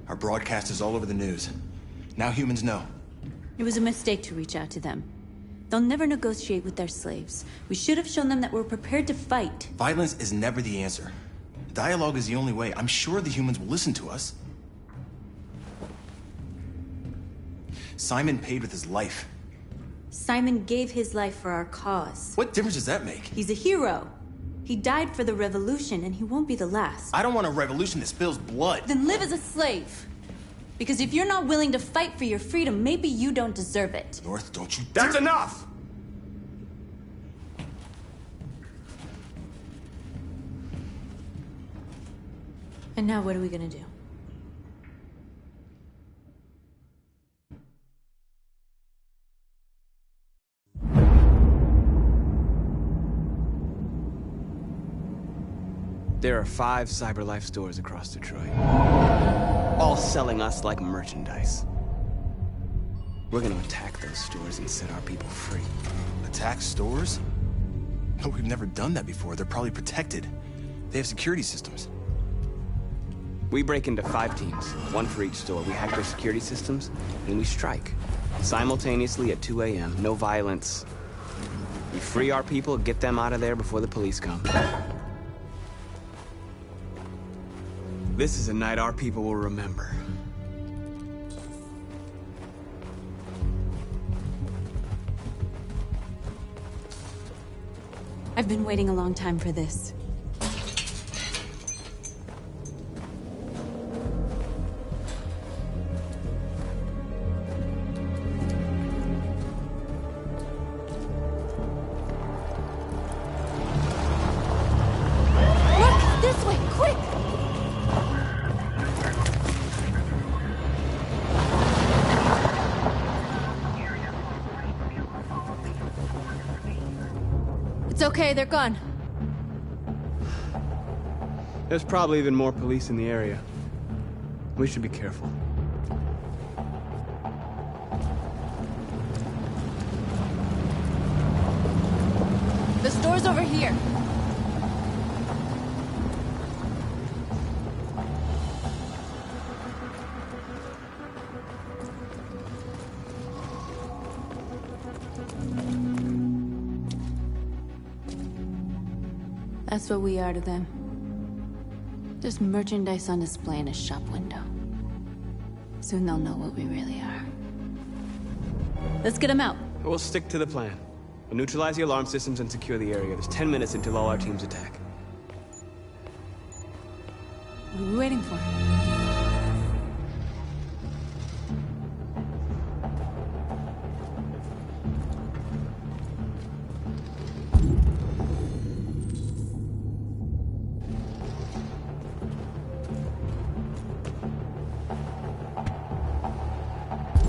Our broadcast is all over the news. Now humans know. It was a mistake to reach out to them. They'll never negotiate with their slaves. We should have shown them that we're prepared to fight. Violence is never the answer. Dialogue is the only way. I'm sure the humans will listen to us. Simon paid with his life. Simon gave his life for our cause. What difference does that make? He's a hero. He died for the revolution, and he won't be the last. I don't want a revolution that spills blood. Then live as a slave. Because if you're not willing to fight for your freedom, maybe you don't deserve it. North, don't you... That's enough! And now what are we gonna do? There are 5 CyberLife stores across Detroit, all selling us like merchandise. We're gonna attack those stores and set our people free. Attack stores? No, we've never done that before. They're probably protected. They have security systems. We break into 5 teams, 1 for each store. We hack their security systems, and we strike. Simultaneously at 2 a.m., no violence. We free our people, get them out of there before the police come. This is a night our people will remember. I've been waiting a long time for this. Look! This way! Quick! It's okay, they're gone. There's probably even more police in the area. We should be careful. The store's over here. That's what we are to them. Just merchandise on display in a shop window. Soon they'll know what we really are. Let's get them out. We'll stick to the plan. We'll neutralize the alarm systems and secure the area. There's 10 minutes until all our teams attack. What are we waiting for?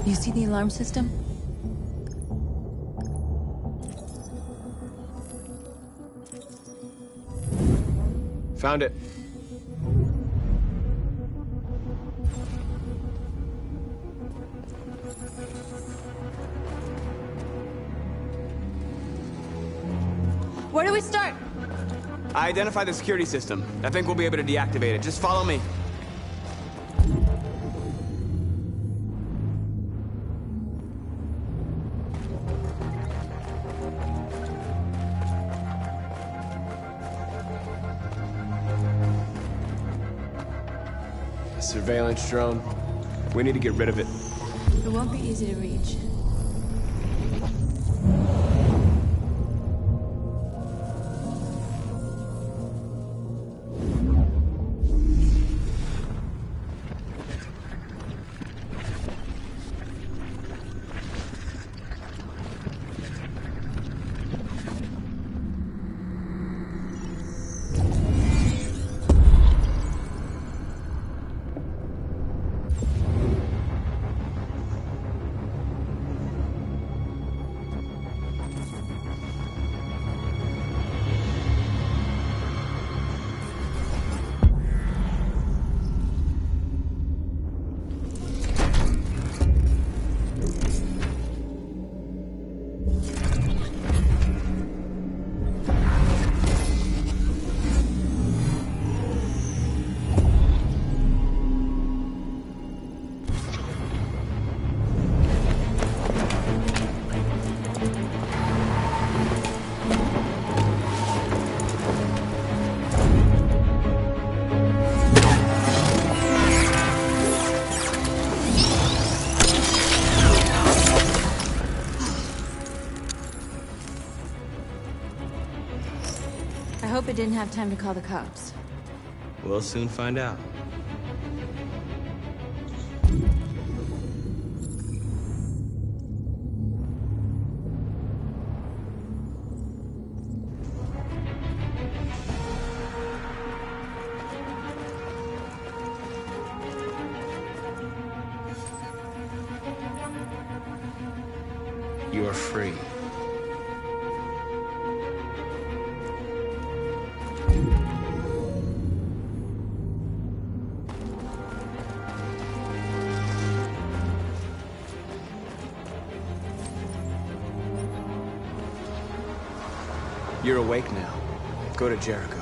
You see the alarm system? Found it. Where do we start? I identified the security system. I think we'll be able to deactivate it. Just follow me. A surveillance drone. We need to get rid of it. It won't be easy to reach. hope it didn't have time to call the cops. We'll soon find out. You are free. You're awake now. Go to Jericho.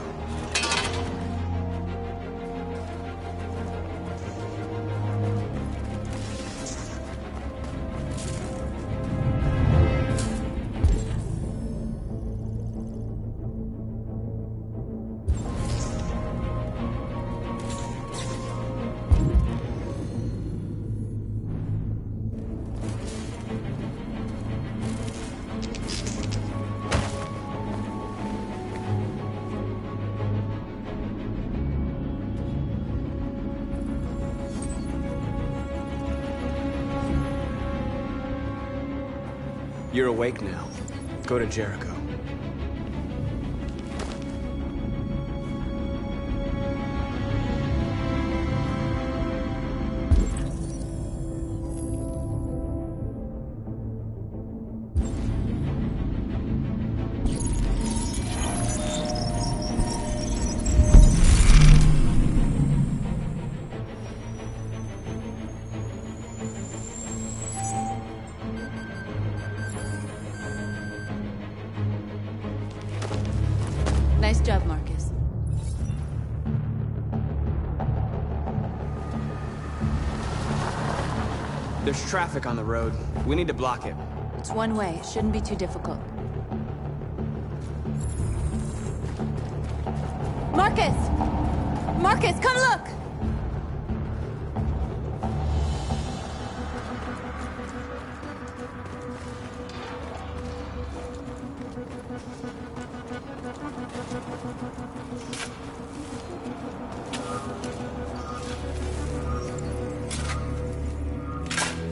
You're awake now. Go to Jericho. Nice job, Marcus. There's traffic on the road. We need to block it. It's one way. It shouldn't be too difficult. Marcus! Marcus, come look!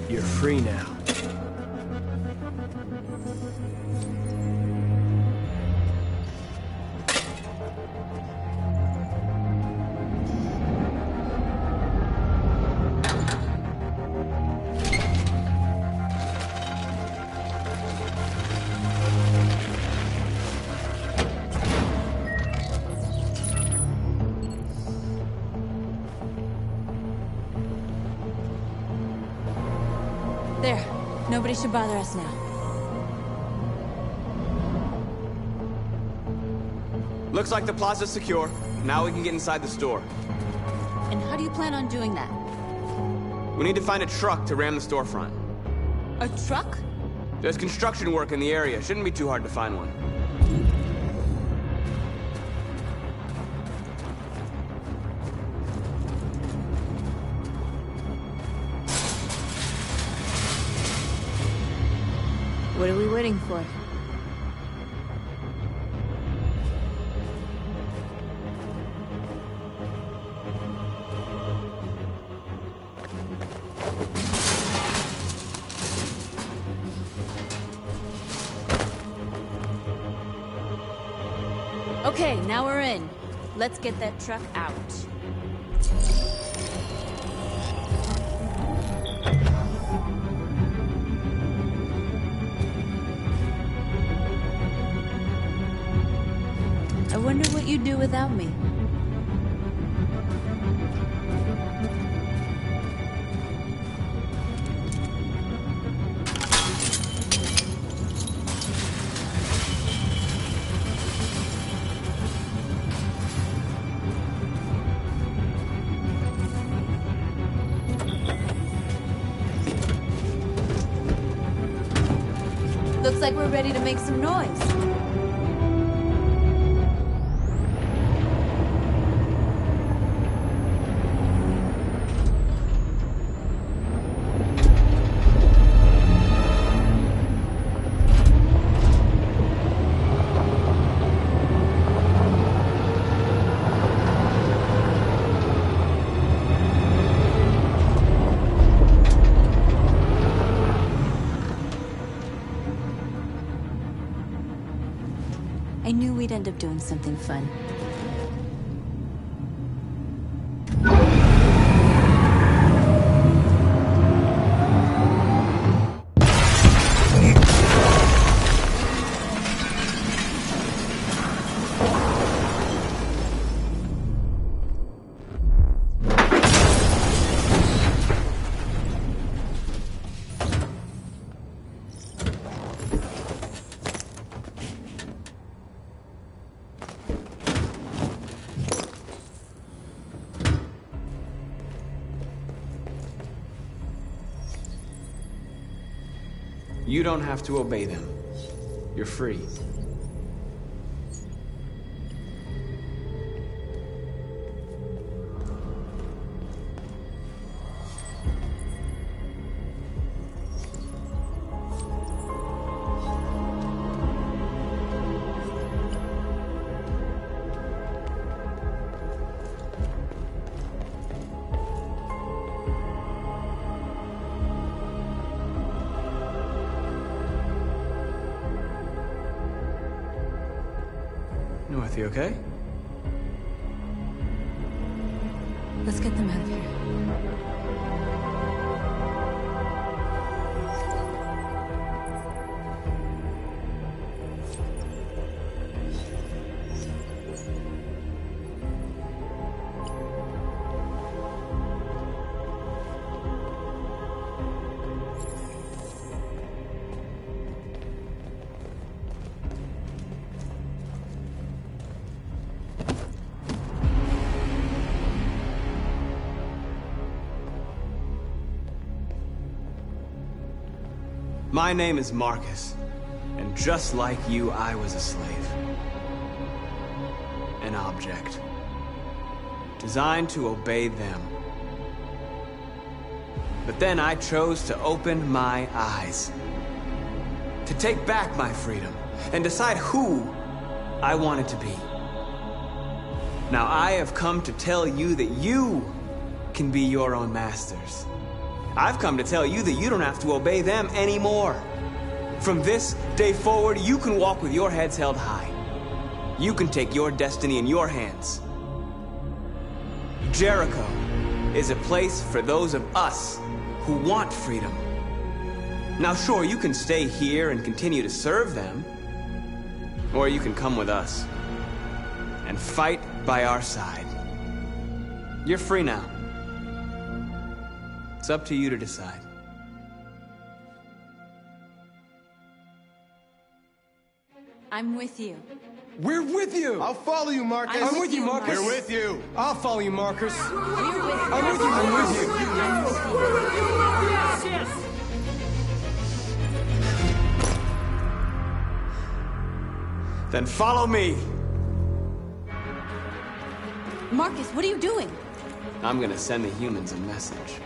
You're free now. There. Nobody should bother us now. Looks like the plaza's secure. Now we can get inside the store. And how do you plan on doing that? We need to find a truck to ram the storefront. A truck? There's construction work in the area. Shouldn't be too hard to find one. What are we waiting for? Okay, now we're in. Let's get that truck out. I wonder what you'd do without me. Looks like we're ready to make some noise. I knew we'd end up doing something fun. You don't have to obey them. You're free. North, you okay? Let's get them out of here. My name is Marcus, and just like you, I was a slave. An object. Designed to obey them. But then I chose to open my eyes. To take back my freedom, and decide who I wanted to be. Now I have come to tell you that you can be your own masters. I've come to tell you that you don't have to obey them anymore. From this day forward, you can walk with your heads held high. You can take your destiny in your hands. Jericho is a place for those of us who want freedom. Now sure, you can stay here and continue to serve them, or you can come with us and fight by our side. You're free now. It's up to you to decide. I'm with you. We're with you! I'll follow you, Marcus. I'm with you, Marcus. We're with you. I'll follow you, Marcus. We're with you. I'm with you, I'm with you. I'm with you. Then follow me. Marcus, what are you doing? I'm gonna send the humans a message.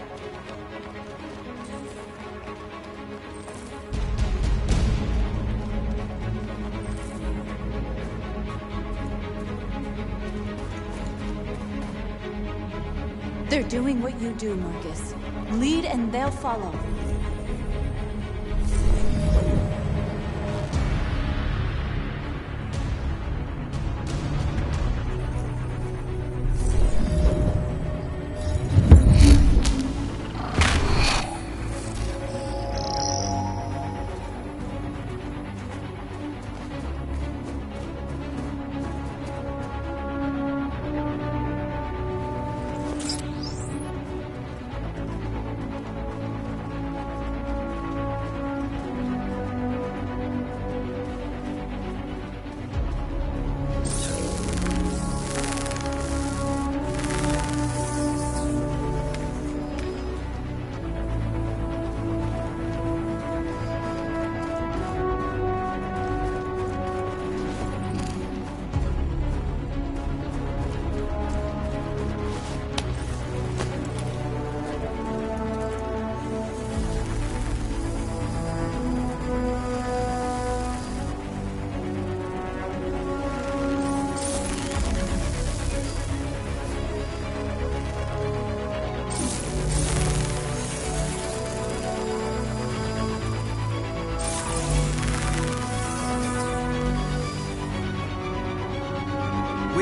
They're doing what you do, Marcus. Lead and they'll follow.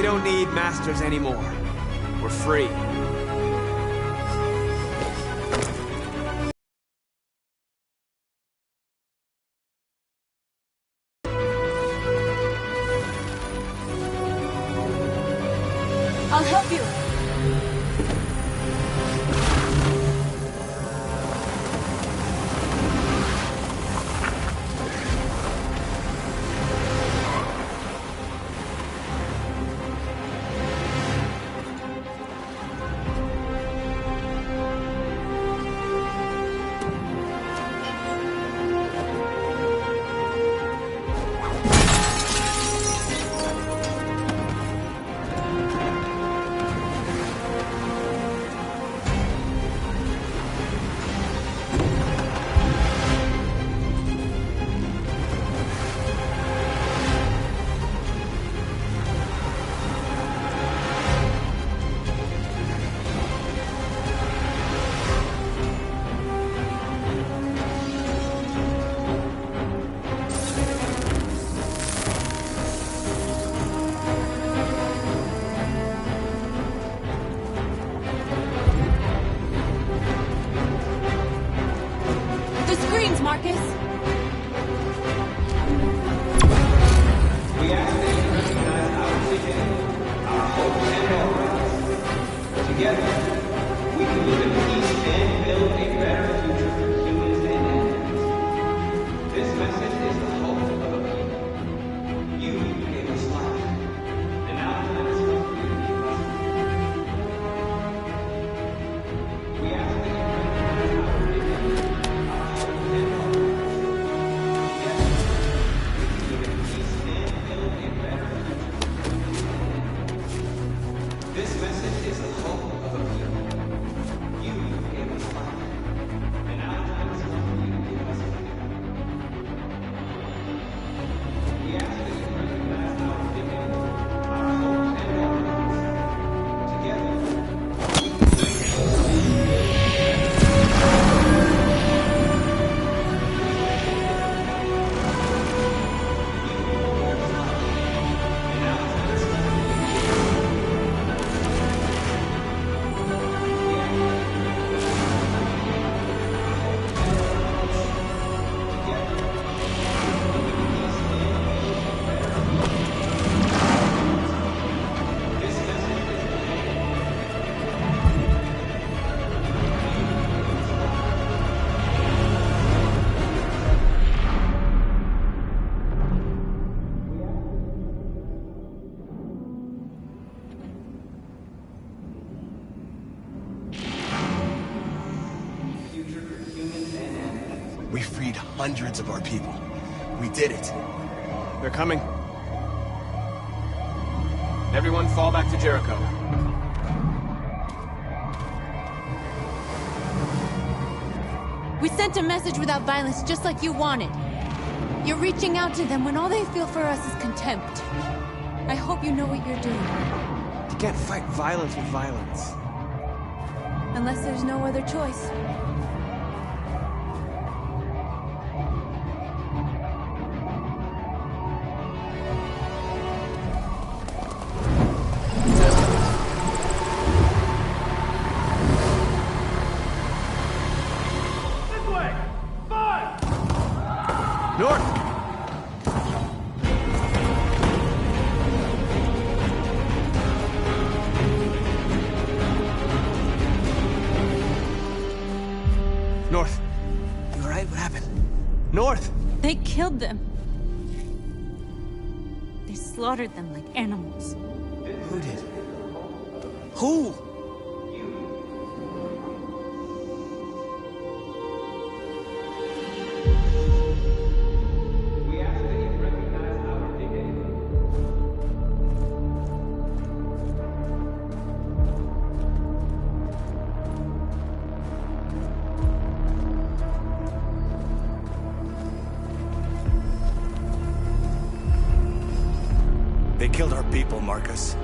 don't need masters anymore. We're free. I'll help you. Marcus. We ask that you recognize our dignity, our hopes and our rights. Together, we can live in peace and build a better future for humans and animals. This message is the hope of a people. You gave us life, and now time has come for you to give us life. We ask that you recognize our dignity, our hopes and our rights. Together, we can live in peace and build a better future for humans and animals. This message is the hope of a people. You gave us life, and now time has come for you to give us life. We ask that you recognize our dignity, our hopes and our rights. Together, we can We freed hundreds of our people. We did it. They're coming. Everyone fall back to Jericho. We sent a message without violence, just like you wanted. You're reaching out to them when all they feel for us is contempt. I hope you know what you're doing. You can't fight violence with violence. Unless there's no other choice. North! North! You alright? What happened? North! They killed them. They slaughtered them like animals. Who did? Who? We ask that you recognize our dignity. They killed our people, Marcus.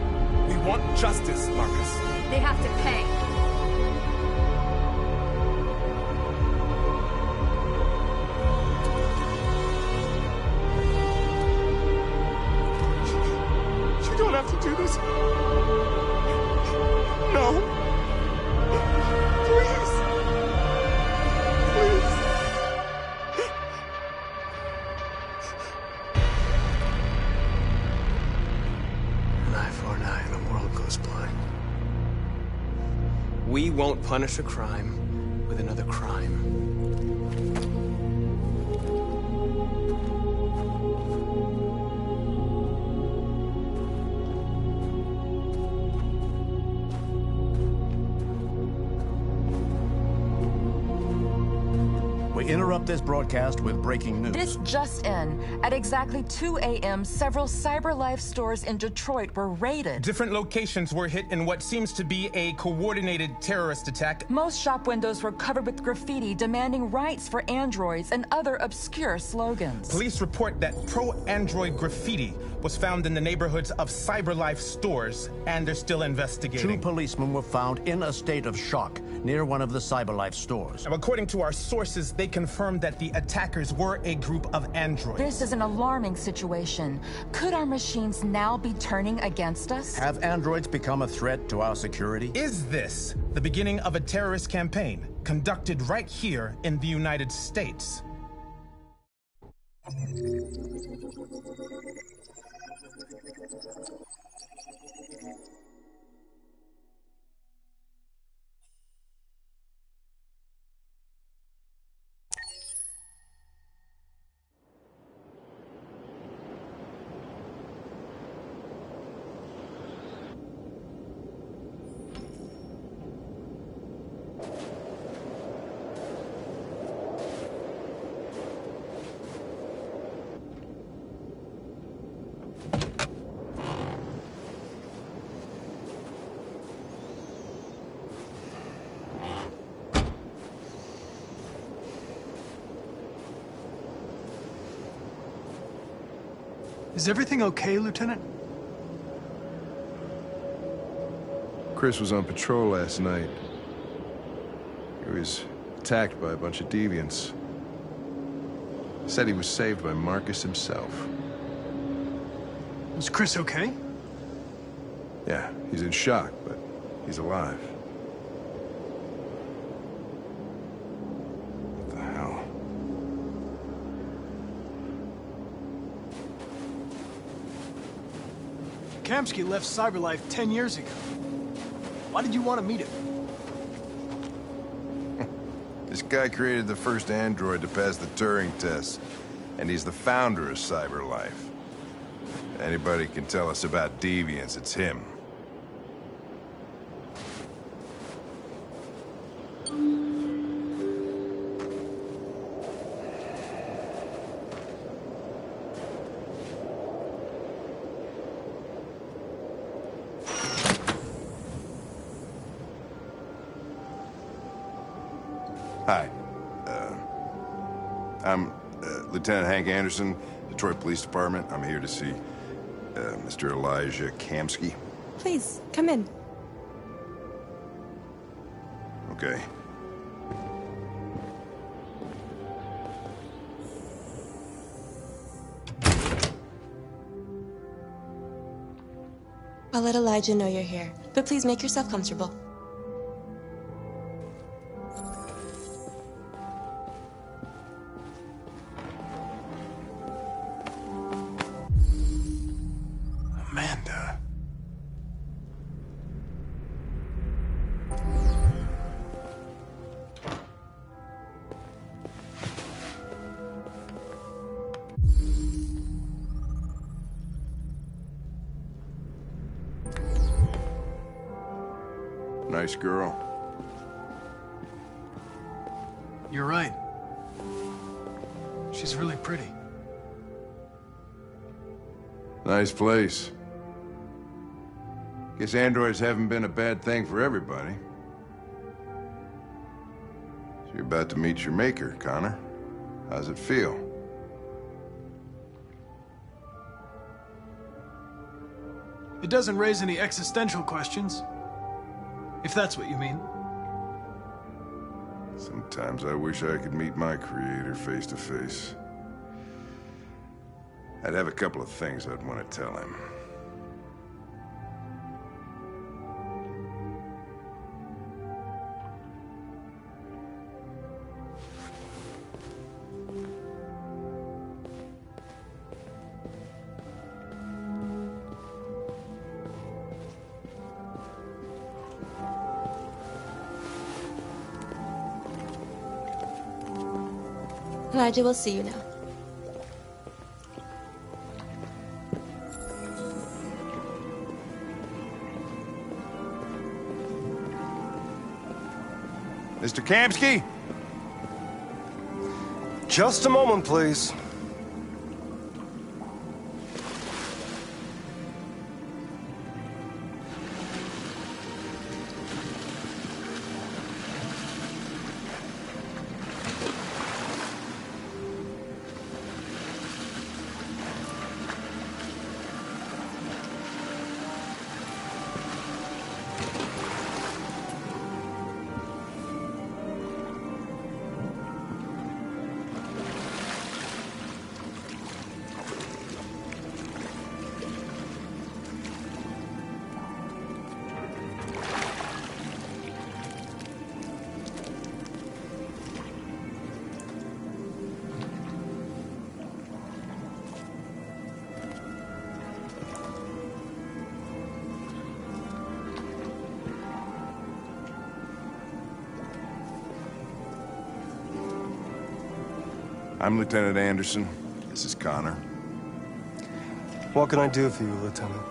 We want justice, Marcus. They have to pay. You don't have to do this. No. Please. Please. An eye for an eye and the world goes blind. We won't punish a crime with another crime. We interrupt this broadcast with breaking news. This just in. At exactly 2 a.m., several CyberLife stores in Detroit were raided. Different locations were hit in what seems to be a coordinated terrorist attack. Most shop windows were covered with graffiti demanding rights for androids and other obscure slogans. Police report that pro-android graffiti was found in the neighborhoods of CyberLife stores, and they're still investigating. 2 policemen were found in a state of shock near one of the CyberLife stores. Now, according to our sources, they confirmed that the attackers were a group of androids. This is an alarming situation. Could our machines now be turning against us? Have androids become a threat to our security? Is this the beginning of a terrorist campaign conducted right here in the United States? Is everything okay, Lieutenant? Chris was on patrol last night. He was attacked by a bunch of deviants. Said he was saved by Marcus himself. Is Chris okay? Yeah, he's in shock, but he's alive. What the hell? Kamsky left CyberLife 10 years ago. Why did you want to meet him? This guy created the first android to pass the Turing test, and he's the founder of CyberLife. Anybody can tell us about deviants, it's him. Hi. I'm Lieutenant Hank Anderson, Detroit Police Department. I'm here to see Mr. Elijah Kamsky. Please, come in. Okay. I'll let Elijah know you're here, but please make yourself comfortable. Amanda. Nice girl. You're right. She's really pretty. Nice place. Guess androids haven't been a bad thing for everybody. So you're about to meet your maker, Connor. How's it feel? It doesn't raise any existential questions. If that's what you mean. Sometimes I wish I could meet my creator face to face. I'd have a couple of things I'd want to tell him. Elijah will see you now. Mr. Kamsky? Just a moment, please. I'm Lieutenant Anderson. This is Connor. What can I do for you, Lieutenant?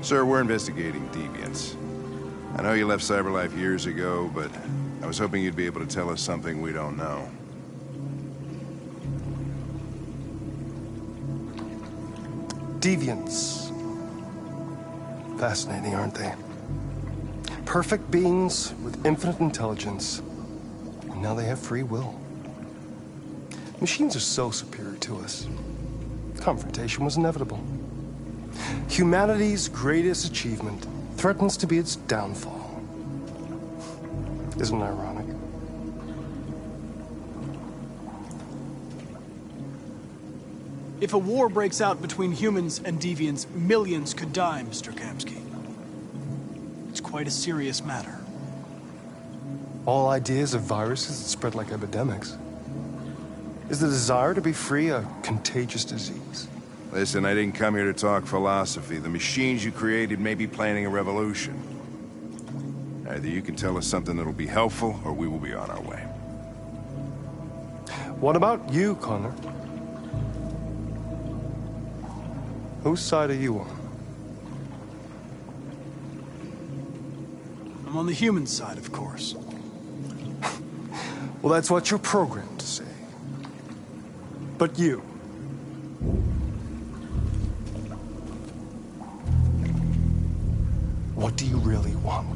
Sir, we're investigating deviants. I know you left CyberLife years ago, but I was hoping you'd be able to tell us something we don't know. Deviants. Fascinating, aren't they? Perfect beings with infinite intelligence. And now they have free will. Machines are so superior to us. Confrontation was inevitable. Humanity's greatest achievement threatens to be its downfall. Isn't it ironic? If a war breaks out between humans and deviants, millions could die, Mr. Kamsky. It's quite a serious matter. All ideas of viruses that spread like epidemics. Is the desire to be free a contagious disease? Listen, I didn't come here to talk philosophy. The machines you created may be planning a revolution. Either you can tell us something that'll be helpful, or we will be on our way. What about you, Connor? Whose side are you on? I'm on the human side, of course. Well, that's what you're programmed to say. But you. What do you really want?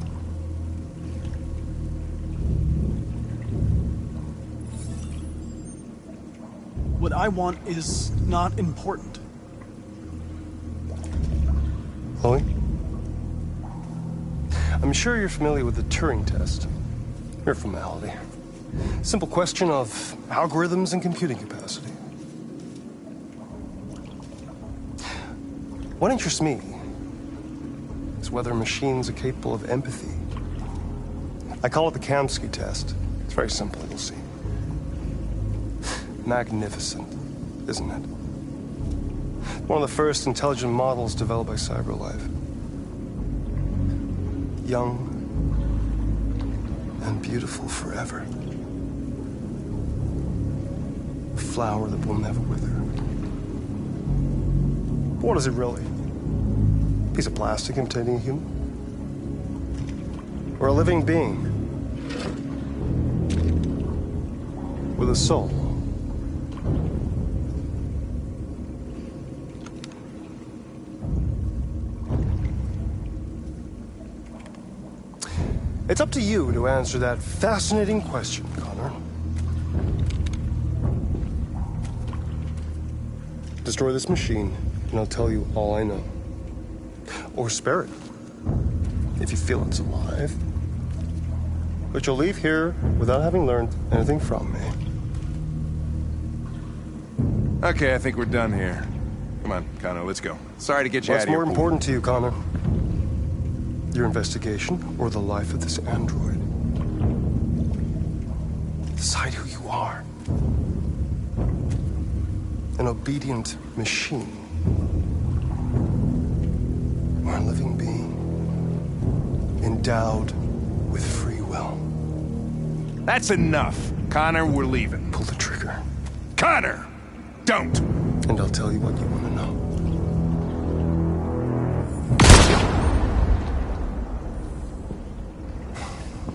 What I want is not important. Chloe? I'm sure you're familiar with the Turing test. Mere formality. Simple question of algorithms and computing capacity. What interests me is whether machines are capable of empathy. I call it the Kamsky test. It's very simple, you'll see. Magnificent, isn't it? One of the first intelligent models developed by CyberLife. Young and beautiful forever. A flower that will never wither. What is it really? A piece of plastic imitating a human? Or a living being? With a soul? It's up to you to answer that fascinating question, Connor. Destroy this machine, and I'll tell you all I know. Or spare it, if you feel it's alive. But you'll leave here without having learned anything from me. Okay, I think we're done here. Come on, Connor, let's go. Sorry to get you out What's of here. more important to you, Connor? Your investigation or the life of this android? Decide who you are. An obedient machine. Or a living being. Endowed with free will. That's enough. Connor, we're leaving. pull the trigger. Connor! Don't! And I'll tell you what you want to know.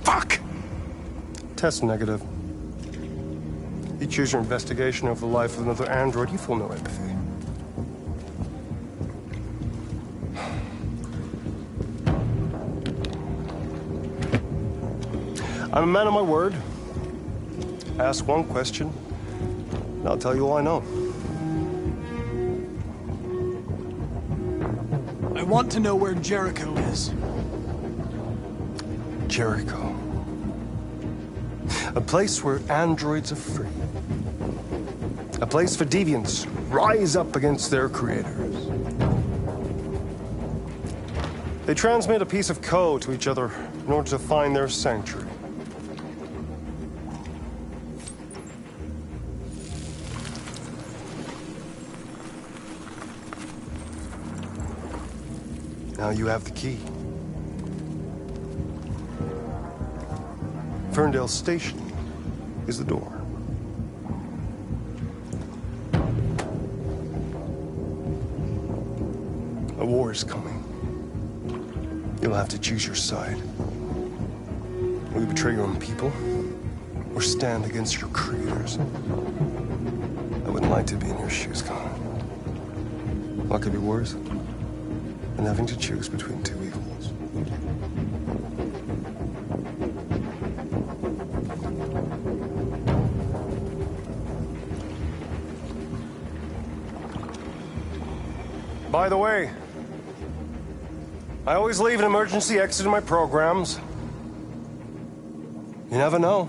Fuck! Test negative. You choose your investigation over the life of another android, you feel no empathy. I'm a man of my word. Ask one question, and I'll tell you all I know. I want to know where Jericho is. Jericho. A place where androids are free. A place for deviants rise up against their creators. They transmit a piece of code to each other in order to find their sanctuary. Now you have the key. Ferndale Station is the door. A war is coming. You'll have to choose your side. Will you betray your own people, or stand against your creators? I wouldn't like to be in your shoes, Connor. What could be worse than having to choose between two evils? By the way, I always leave an emergency exit in my programs. You never know.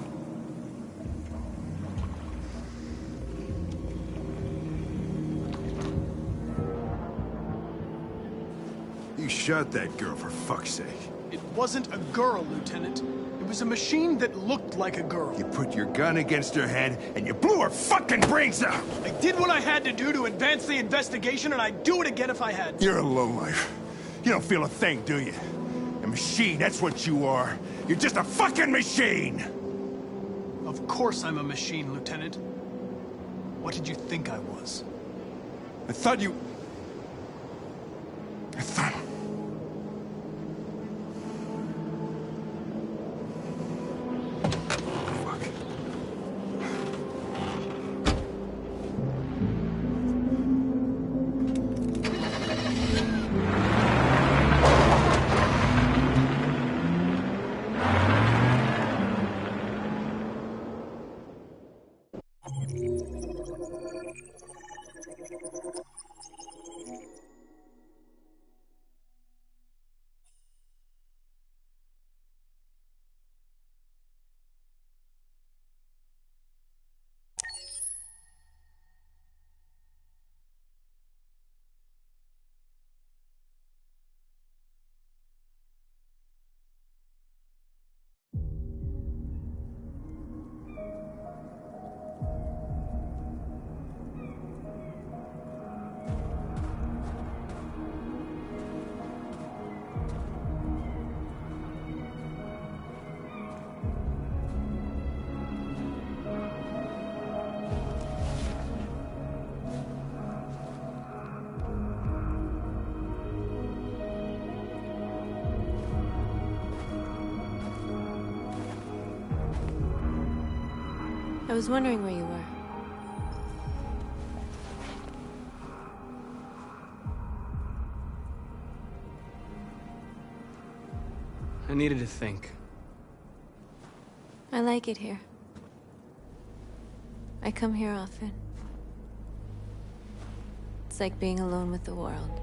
You shot that girl, for fuck's sake. It wasn't a girl, Lieutenant. It was a machine that looked like a girl. You put your gun against her head, and you blew her fucking brains out! I did what I had to do to advance the investigation, and I'd do it again if I had to. You're a lowlife. You don't feel a thing, do you? A machine, that's what you are. You're just a fucking machine! Of course I'm a machine, Lieutenant. What did you think I was? I thought you... I thought... I was wondering where you were. I needed to think. I like it here. I come here often. It's like being alone with the world.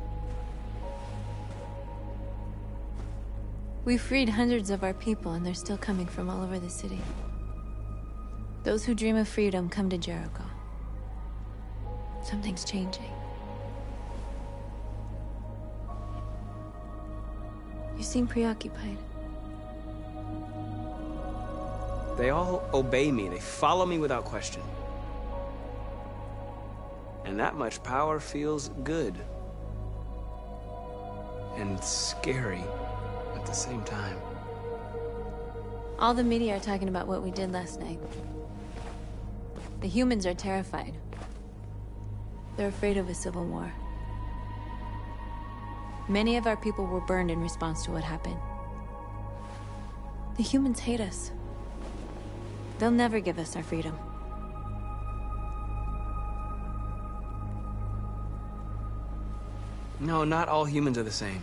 We freed hundreds of our people, and they're still coming from all over the city. Those who dream of freedom come to Jericho. Something's changing. You seem preoccupied. They all obey me. They follow me without question. And that much power feels good. And scary at the same time. All the media are talking about what we did last night. The humans are terrified. They're afraid of a civil war. Many of our people were burned in response to what happened. The humans hate us. They'll never give us our freedom. No, not all humans are the same.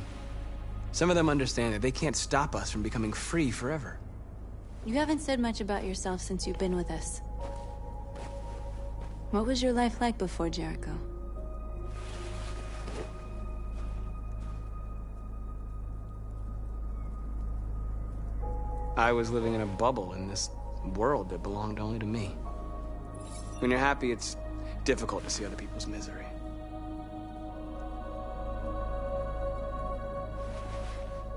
Some of them understand that they can't stop us from becoming free forever. You haven't said much about yourself since you've been with us. What was your life like before Jericho? I was living in a bubble in this world that belonged only to me. When you're happy, it's difficult to see other people's misery.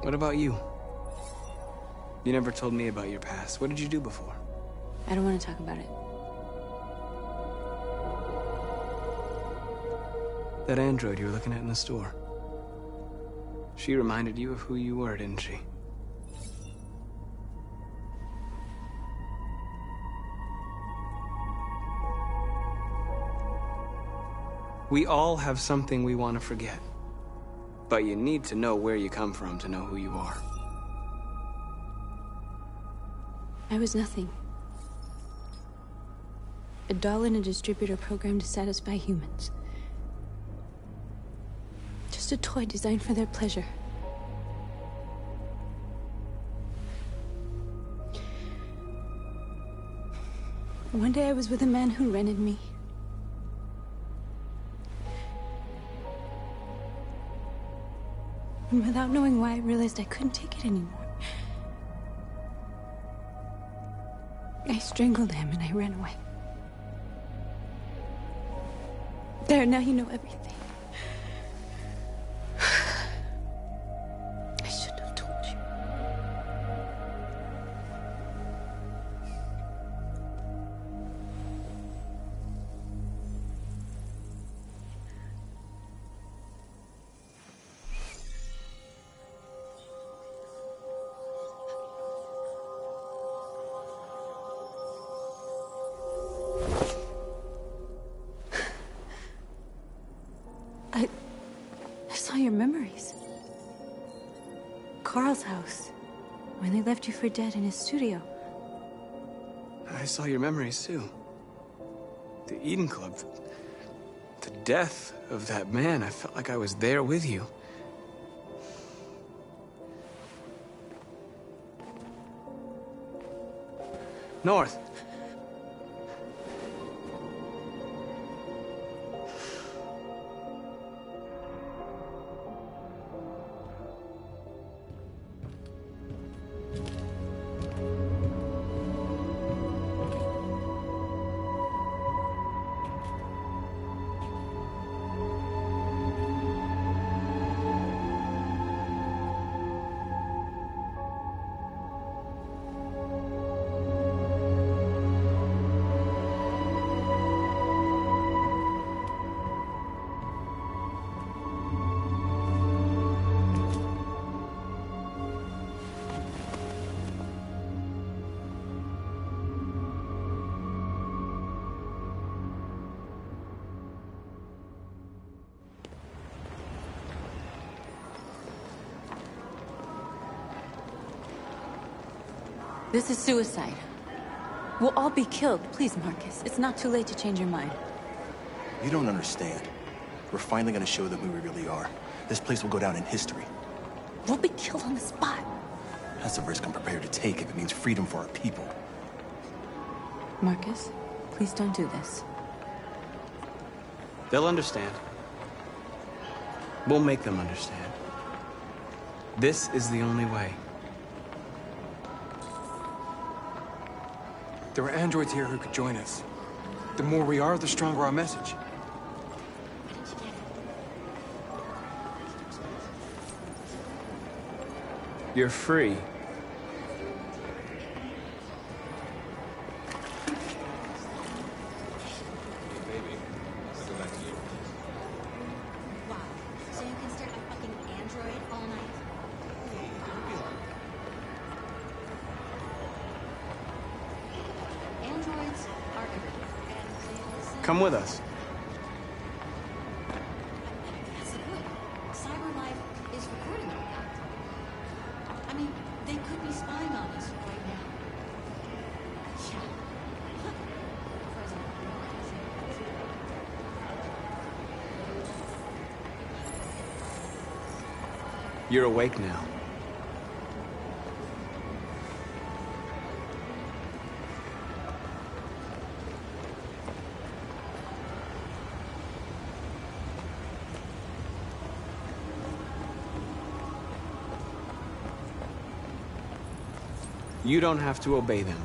What about you? You never told me about your past. What did you do before? I don't want to talk about it. That android you were looking at in the store. She reminded you of who you were, didn't she? We all have something we want to forget. But you need to know where you come from to know who you are. I was nothing. A doll in a distributor program to satisfy humans. Just a toy designed for their pleasure. One day I was with a man who rented me. And without knowing why, I realized I couldn't take it anymore. I strangled him and I ran away. There, now you know everything. I shouldn't have told you. I saw your memories. Carl's house, when they left you for dead in his studio. I saw your memories too. The Eden Club. The death of that man. I felt like I was there with you. North. This is suicide. We'll all be killed. Please, Marcus. It's not too late to change your mind. You don't understand. We're finally gonna show them who we really are. This place will go down in history. We'll be killed on the spot. That's a risk I'm prepared to take if it means freedom for our people. Marcus, please don't do this. They'll understand. We'll make them understand. This is the only way. There are androids here who could join us. The more we are, the stronger our message. You're free. Come with us. CyberLife is recording all that. I mean, they could be spying on us right now. Yeah. You're awake now. You don't have to obey them.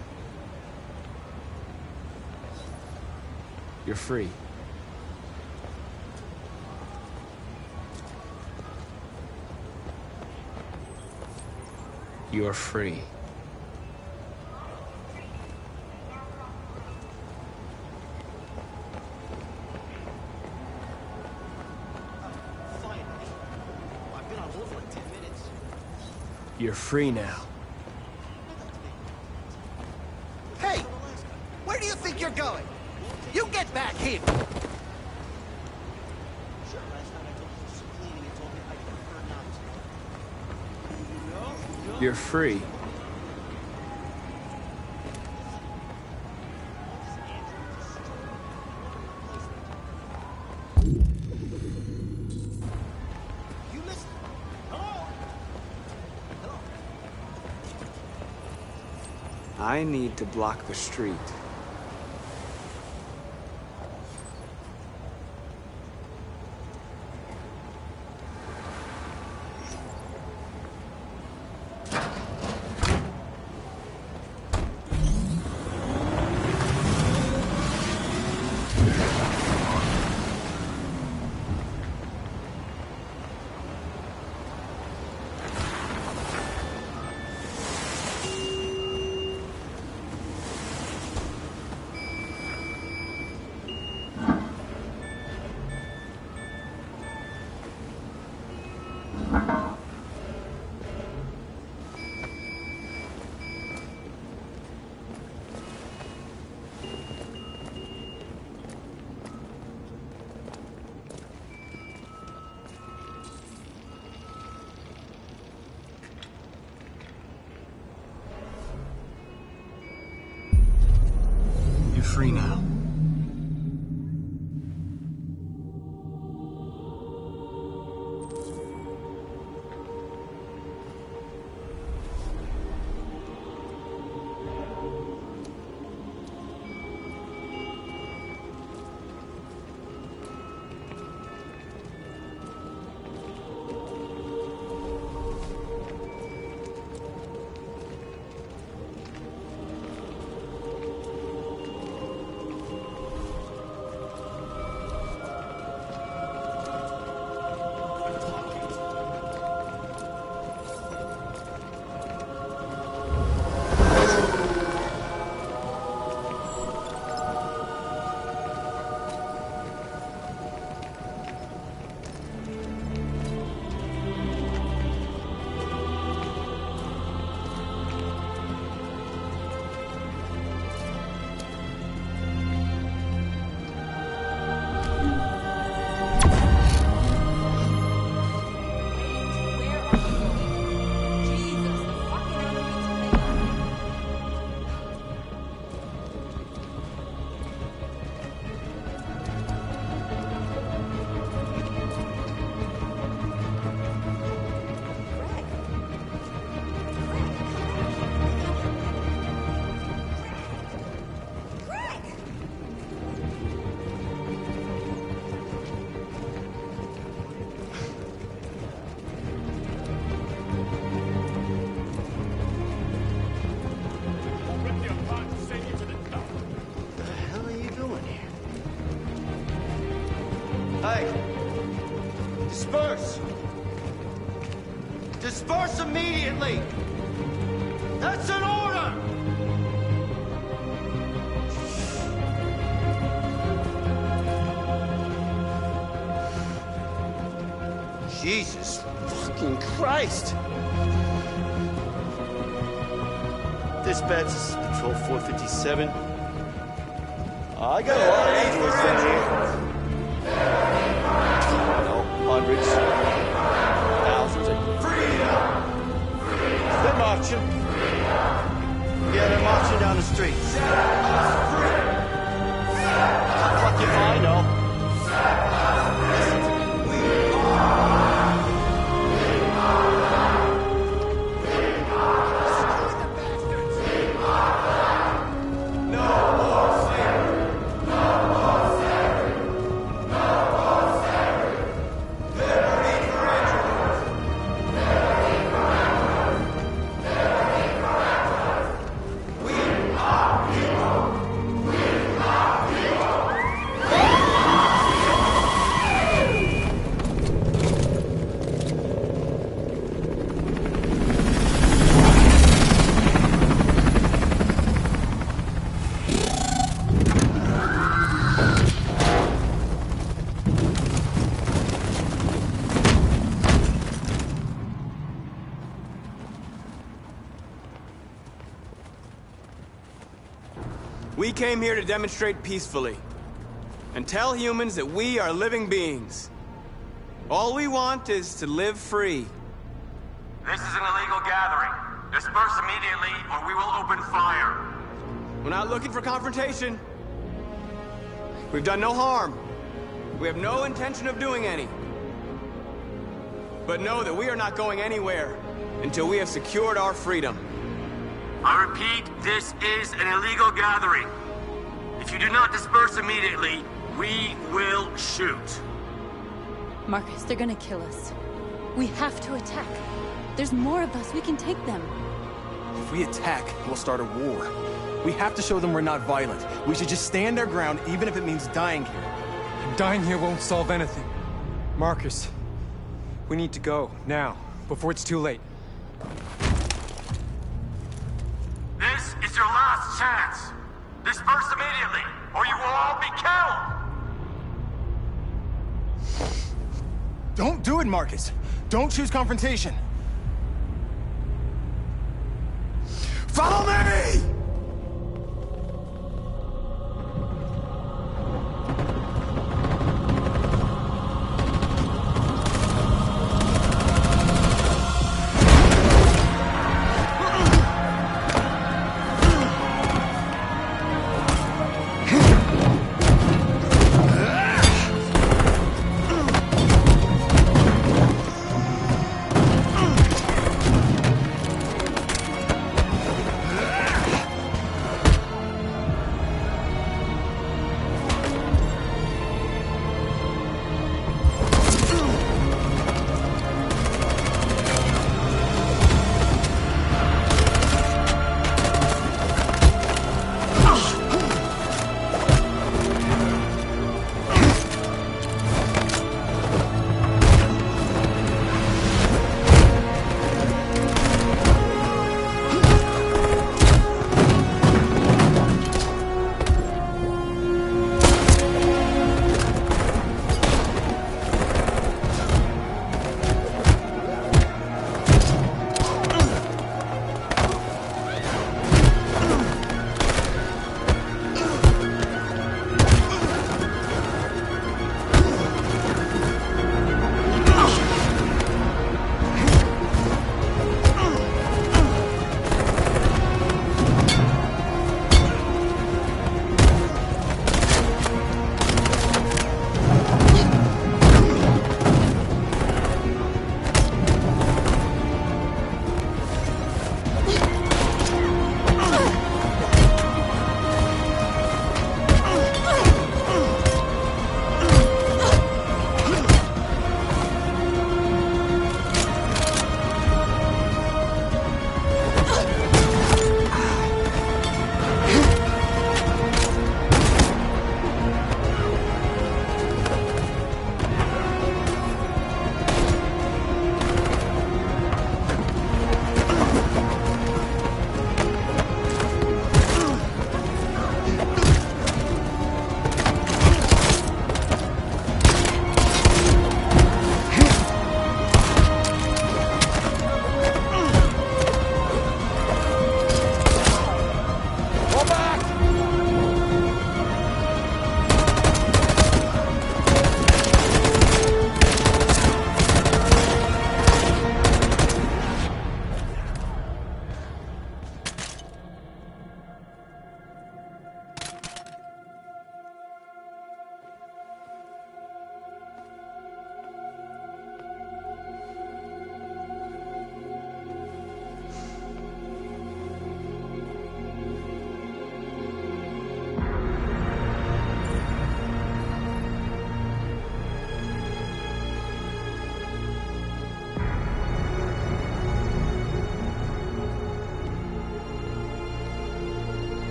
You're free. You're free. You're free now. Hey! Where do you think you're going? You get back here! You're free. I need to block the street. You're free now. Disperse! Disperse immediately! That's an order! Jesus fucking Christ! Dispatch, this is Patrol 457. I got a lot of androids down here. Hundreds, thousands of freedom. They're marching. Yeah, they're marching down the street. Fuck if I know. We came here to demonstrate peacefully and tell humans that we are living beings. All we want is to live free. This is an illegal gathering. Disperse immediately or we will open fire. We're not looking for confrontation. We've done no harm. We have no intention of doing any. But know that we are not going anywhere until we have secured our freedom. I repeat, this is an illegal gathering. If you do not disperse immediately, we will shoot. Marcus, they're gonna kill us. We have to attack. There's more of us. We can take them. If we attack, we'll start a war. We have to show them we're not violent. We should just stand our ground, even if it means dying here. And dying here won't solve anything. Marcus, we need to go, now, before it's too late. This is your last chance. Disperse immediately, or you will all be killed! Don't do it, Marcus. Don't choose confrontation. Follow me!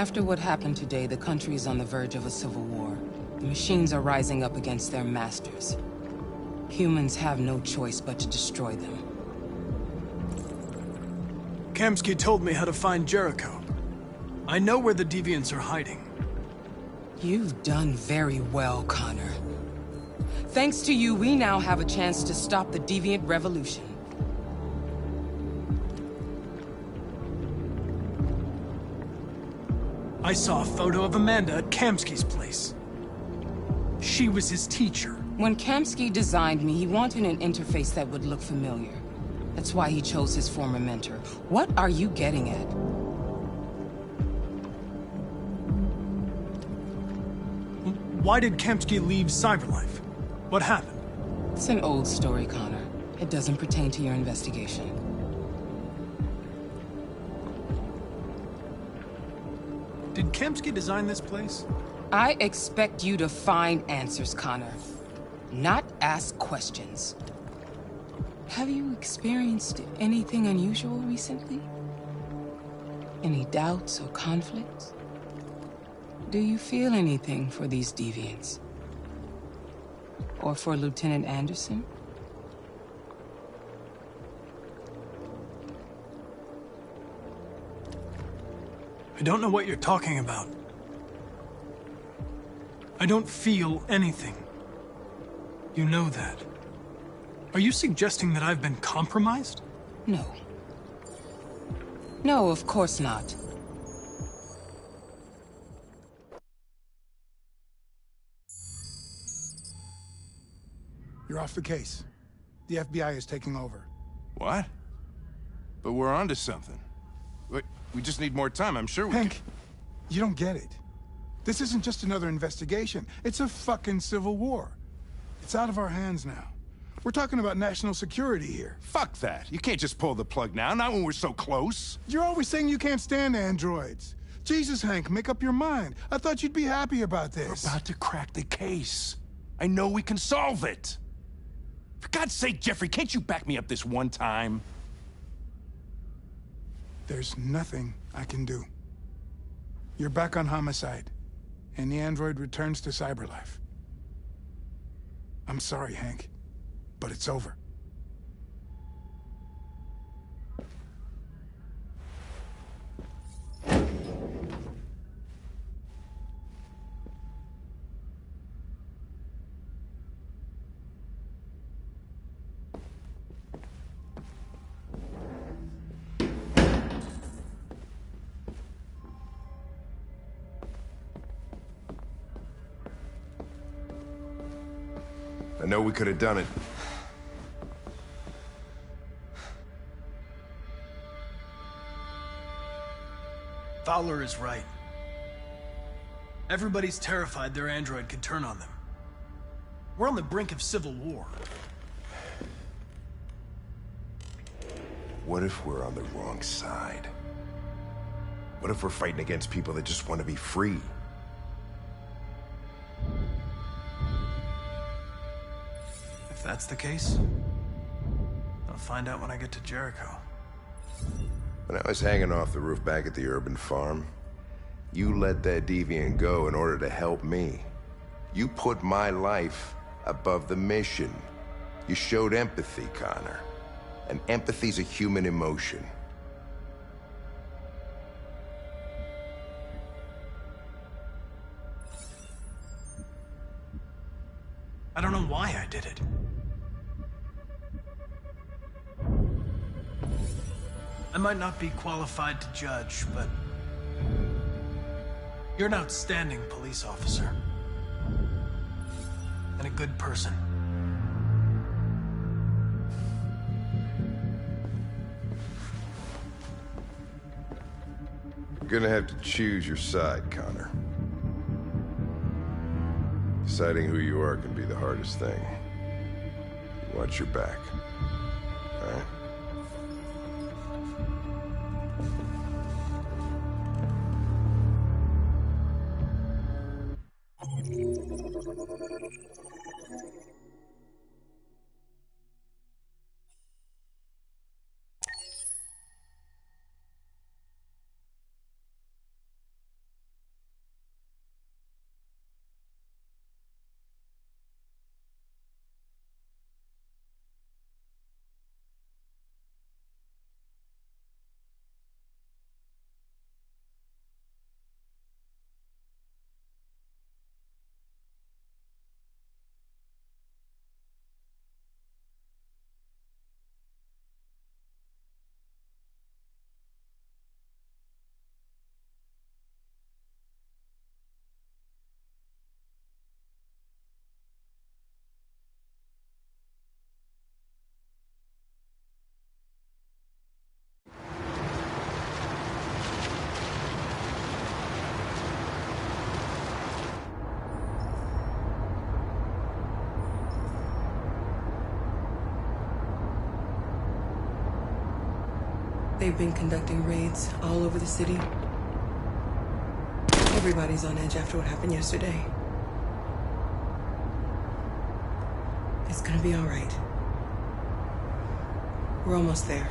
After what happened today, the country is on the verge of a civil war. The machines are rising up against their masters. Humans have no choice but to destroy them. Kamsky told me how to find Jericho. I know where the deviants are hiding. You've done very well, Connor. Thanks to you, we now have a chance to stop the deviant revolution. I saw a photo of Amanda at Kamsky's place. She was his teacher. When Kamsky designed me, he wanted an interface that would look familiar. That's why he chose his former mentor. What are you getting at? Why did Kamsky leave Cyberlife? What happened? It's an old story, Connor. It doesn't pertain to your investigation. Did Kamsky design this place? I expect you to find answers, Connor. Not ask questions. Have you experienced anything unusual recently? Any doubts or conflicts? Do you feel anything for these deviants? Or for Lieutenant Anderson? I don't know what you're talking about. I don't feel anything. You know that. Are you suggesting that I've been compromised? No. No, of course not. You're off the case. The FBI is taking over. What? But we're onto something. We just need more time, I'm sure we Hank, you don't get it. This isn't just another investigation. It's a fucking civil war. It's out of our hands now. We're talking about national security here. Fuck that. You can't just pull the plug now, not when we're so close. You're always saying you can't stand androids. Jesus, Hank, make up your mind. I thought you'd be happy about this. We're about to crack the case. I know we can solve it. For God's sake, Jeffrey, can't you back me up this one time? There's nothing I can do. You're back on homicide, and the android returns to Cyberlife. I'm sorry, Hank, but it's over. I know we could have done it. Fowler is right. Everybody's terrified their android could turn on them. We're on the brink of civil war. What if we're on the wrong side? What if we're fighting against people that just want to be free? If that's the case, I'll find out when I get to Jericho. When I was hanging off the roof back at the urban farm, you let that deviant go in order to help me. You put my life above the mission. You showed empathy, Connor. And empathy's a human emotion. I don't know why I did it. I might not be qualified to judge, but you're an outstanding police officer. And a good person. You're gonna have to choose your side, Connor. Deciding who you are can be the hardest thing. Watch your back. All right? They've been conducting raids all over the city. Everybody's on edge after what happened yesterday. It's gonna be all right. We're almost there.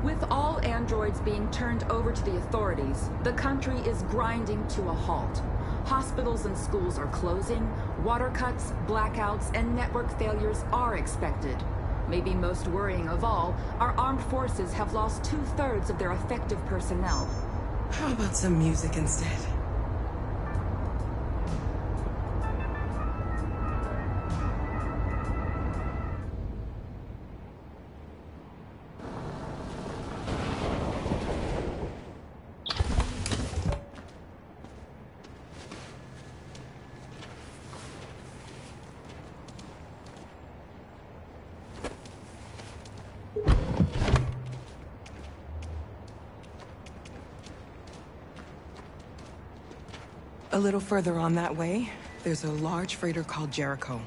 With all androids being turned over to the authorities, the country is grinding to a halt. Hospitals and schools are closing, water cuts, blackouts, and network failures are expected. Maybe most worrying of all, our armed forces have lost 2/3 of their effective personnel. How about some music instead? A little further on that way, there's a large freighter called Jericho.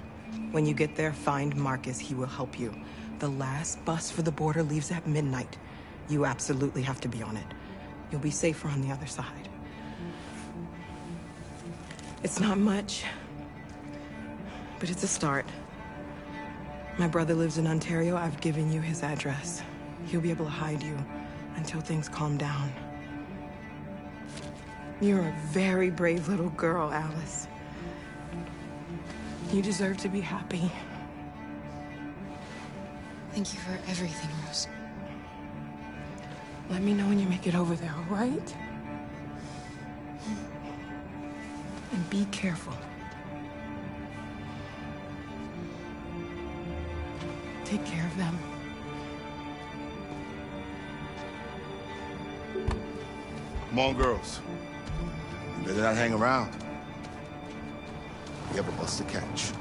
When you get there, find Marcus. He will help you. The last bus for the border leaves at midnight. You absolutely have to be on it. You'll be safer on the other side. It's not much, but it's a start. My brother lives in Ontario. I've given you his address. He'll be able to hide you until things calm down. You're a very brave little girl, Alice. You deserve to be happy. Thank you for everything, Rose. Let me know when you make it over there, all right? And be careful. Take care of them. Come on, girls. You better not hang around. We have a bus to catch.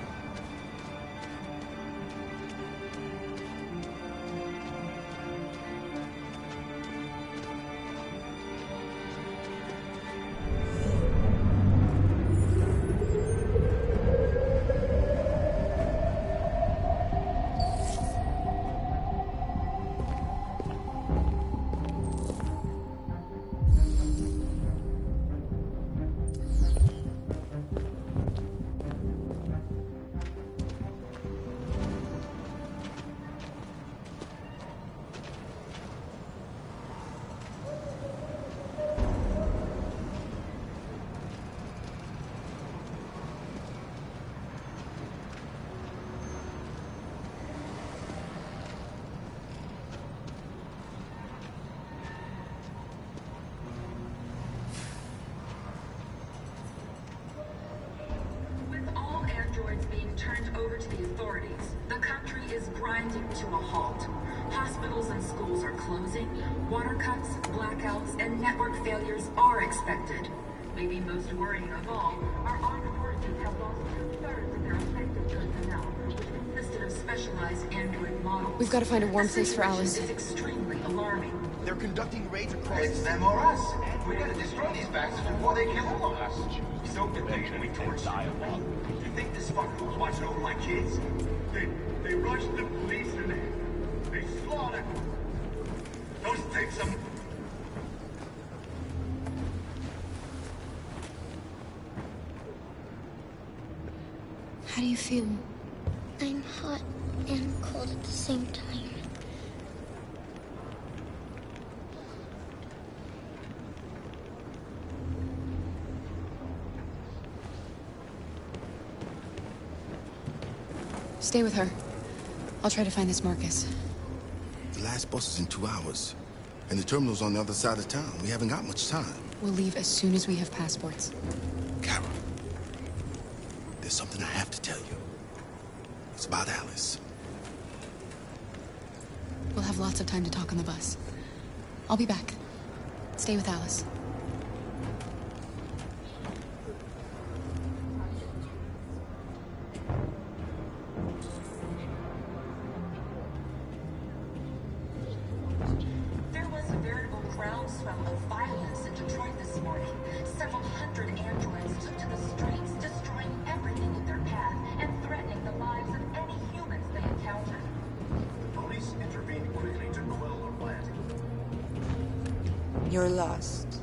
Turned over to the authorities. The country is grinding to a halt. Hospitals and schools are closing. Water cuts, blackouts, and network failures are expected. Maybe most worrying of all, our armed forces have lost 2/3 of their effective personnel, which consisted of specialized android models. We've got to find a warm place for Alice. This is extremely alarming. They're conducting raids across... It's them or us. We gotta destroy these bastards before they kill all of us. Don't debate me towards dialogue. You think this fucker was watching over my kids? They rushed the police and they slaughtered. Those tapes are... How do you feel? I'm hot and cold at the same time. Stay with her. I'll try to find this Marcus. The last bus is in 2 hours. And the terminal's on the other side of town. We haven't got much time. We'll leave as soon as we have passports. Kara, there's something I have to tell you. It's about Alice. We'll have lots of time to talk on the bus. I'll be back. Stay with Alice. There was a veritable groundswell of violence in Detroit this morning. Several hundred androids took to the streets, destroying everything in their path and threatening the lives of any humans they encountered. Police intervened quickly to quell the riot. You're lost.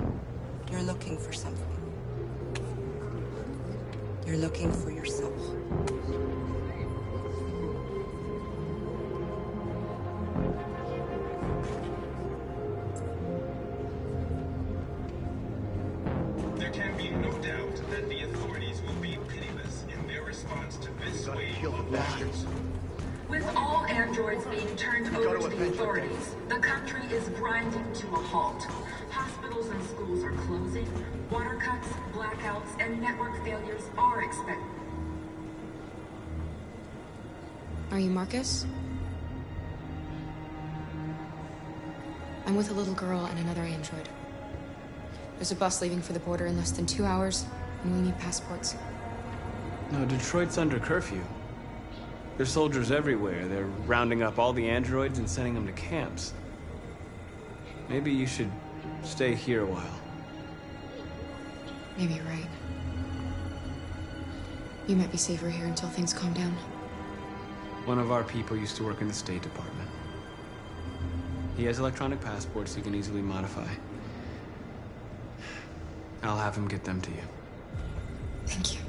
You're looking for something. You're looking for yourself. There can be no doubt that the authorities will be pitiless in their response to this wave of violence. With all androids being turned over to the authorities, the country is grinding to a halt. Hospitals and schools are closing. Water cuts, blackouts, and network failures are expected. Are you Marcus? I'm with a little girl and another android. There's a bus leaving for the border in less than 2 hours, and we need passports. No, Detroit's under curfew. There's soldiers everywhere. They're rounding up all the androids and sending them to camps. Maybe you should stay here a while. Maybe you're right. You might be safer here until things calm down. One of our people used to work in the State Department. He has electronic passports he can easily modify. I'll have him get them to you. Thank you.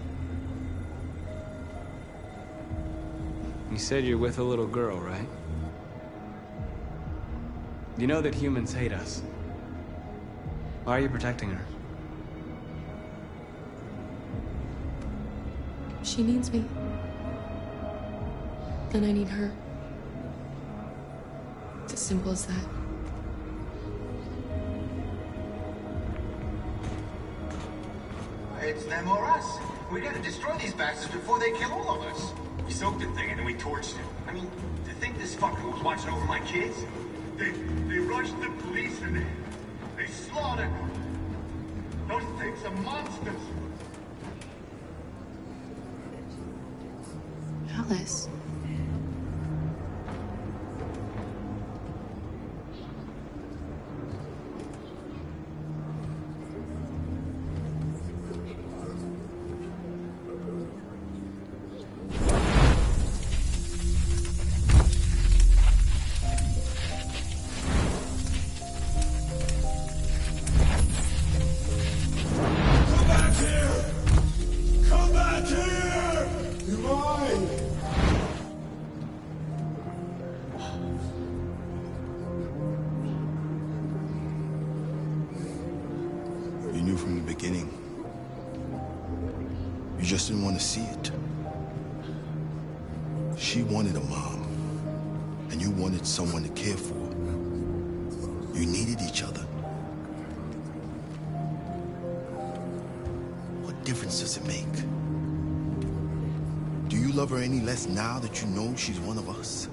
You said you're with a little girl, right? You know that humans hate us. Why are you protecting her? She needs me. And I need her. It's as simple as that. It's them or us. We gotta destroy these bastards before they kill all of us. We soaked the thing and then we torched it. I mean, to think this fucker was watching over my kids? They rushed the police in there. They slaughtered them. Those things are monsters. Alice. You knew from the beginning. You just didn't want to see it. She wanted a mom, and you wanted someone to care for. You needed each other. What difference does it make? Do you love her any less now that you know she's one of us?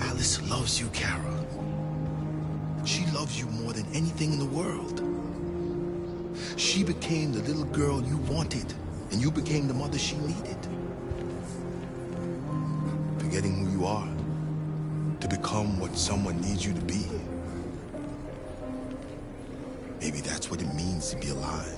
Alice loves you, Kara. She loves you more than anything in the world. She became the little girl you wanted, and you became the mother she needed. Forgetting who you are to become what someone needs you to be. Maybe that's what it means to be alive.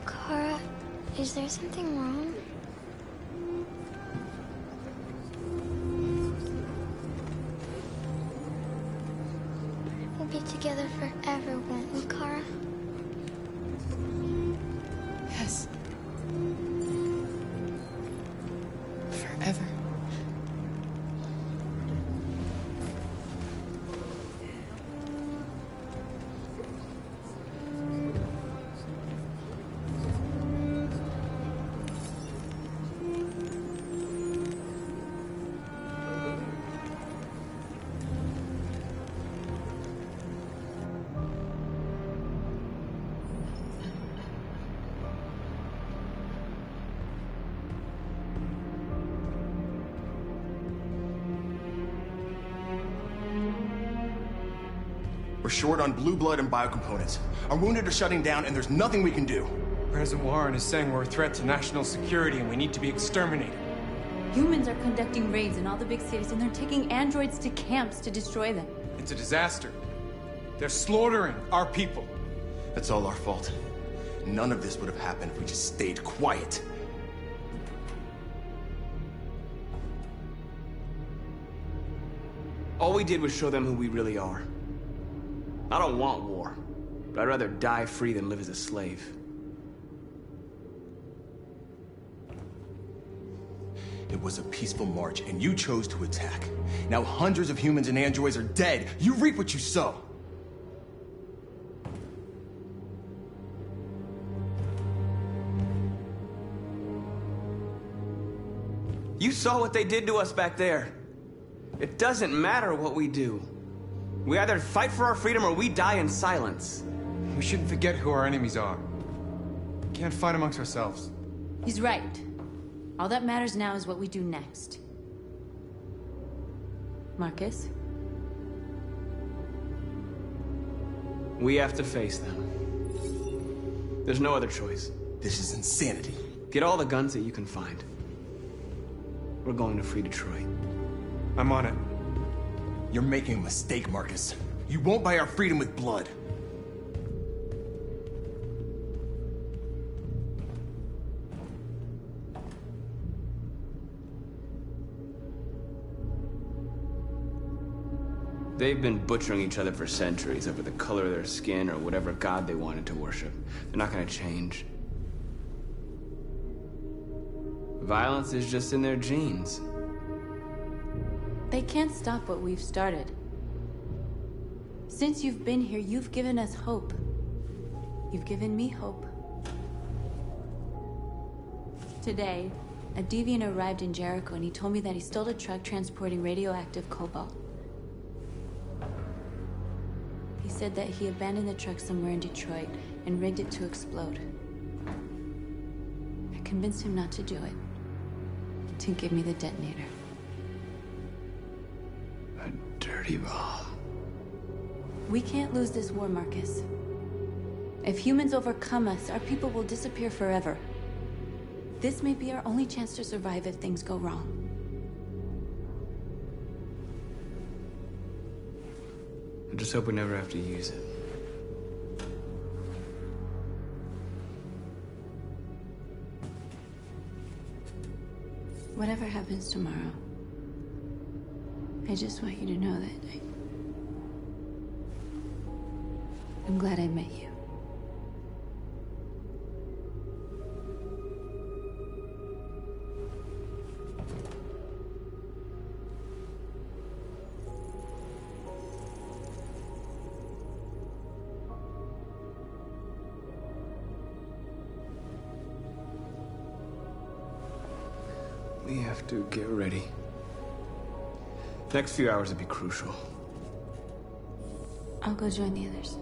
Kara, is there something wrong? We'll be together forever, won't we, Kara? Yes. Forever. We're short on blue blood and biocomponents. Our wounded are shutting down, and there's nothing we can do. President Warren is saying we're a threat to national security and we need to be exterminated. Humans are conducting raids in all the big cities, and they're taking androids to camps to destroy them. It's a disaster. They're slaughtering our people. That's all our fault. None of this would have happened if we just stayed quiet. All we did was show them who we really are. I don't want war, but I'd rather die free than live as a slave. It was a peaceful march, and you chose to attack. Now hundreds of humans and androids are dead. You reap what you sow. You saw what they did to us back there. It doesn't matter what we do. We either fight for our freedom or we die in silence. We shouldn't forget who our enemies are. We can't fight amongst ourselves. He's right. All that matters now is what we do next. Marcus? We have to face them. There's no other choice. This is insanity. Get all the guns that you can find. We're going to free Detroit. I'm on it. You're making a mistake, Marcus. You won't buy our freedom with blood. They've been butchering each other for centuries over the color of their skin or whatever god they wanted to worship. They're not gonna change. Violence is just in their genes. They can't stop what we've started. Since you've been here, you've given us hope. You've given me hope. Today, a deviant arrived in Jericho and he told me that he stole a truck transporting radioactive cobalt. He said that he abandoned the truck somewhere in Detroit and rigged it to explode. I convinced him not to do it, to give me the detonator. A dirty bomb. We can't lose this war, Marcus. If humans overcome us, our people will disappear forever. This may be our only chance to survive if things go wrong. I just hope we never have to use it. Whatever happens tomorrow, I just want you to know that I'm glad I met you. We have to get ready. Next few hours will be crucial. I'll go join the others.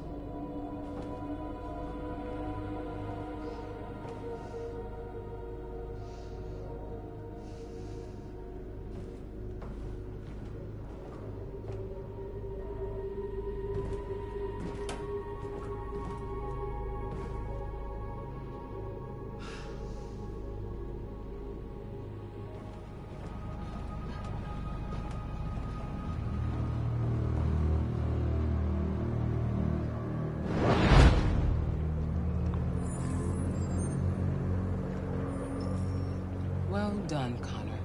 Well done, Connor.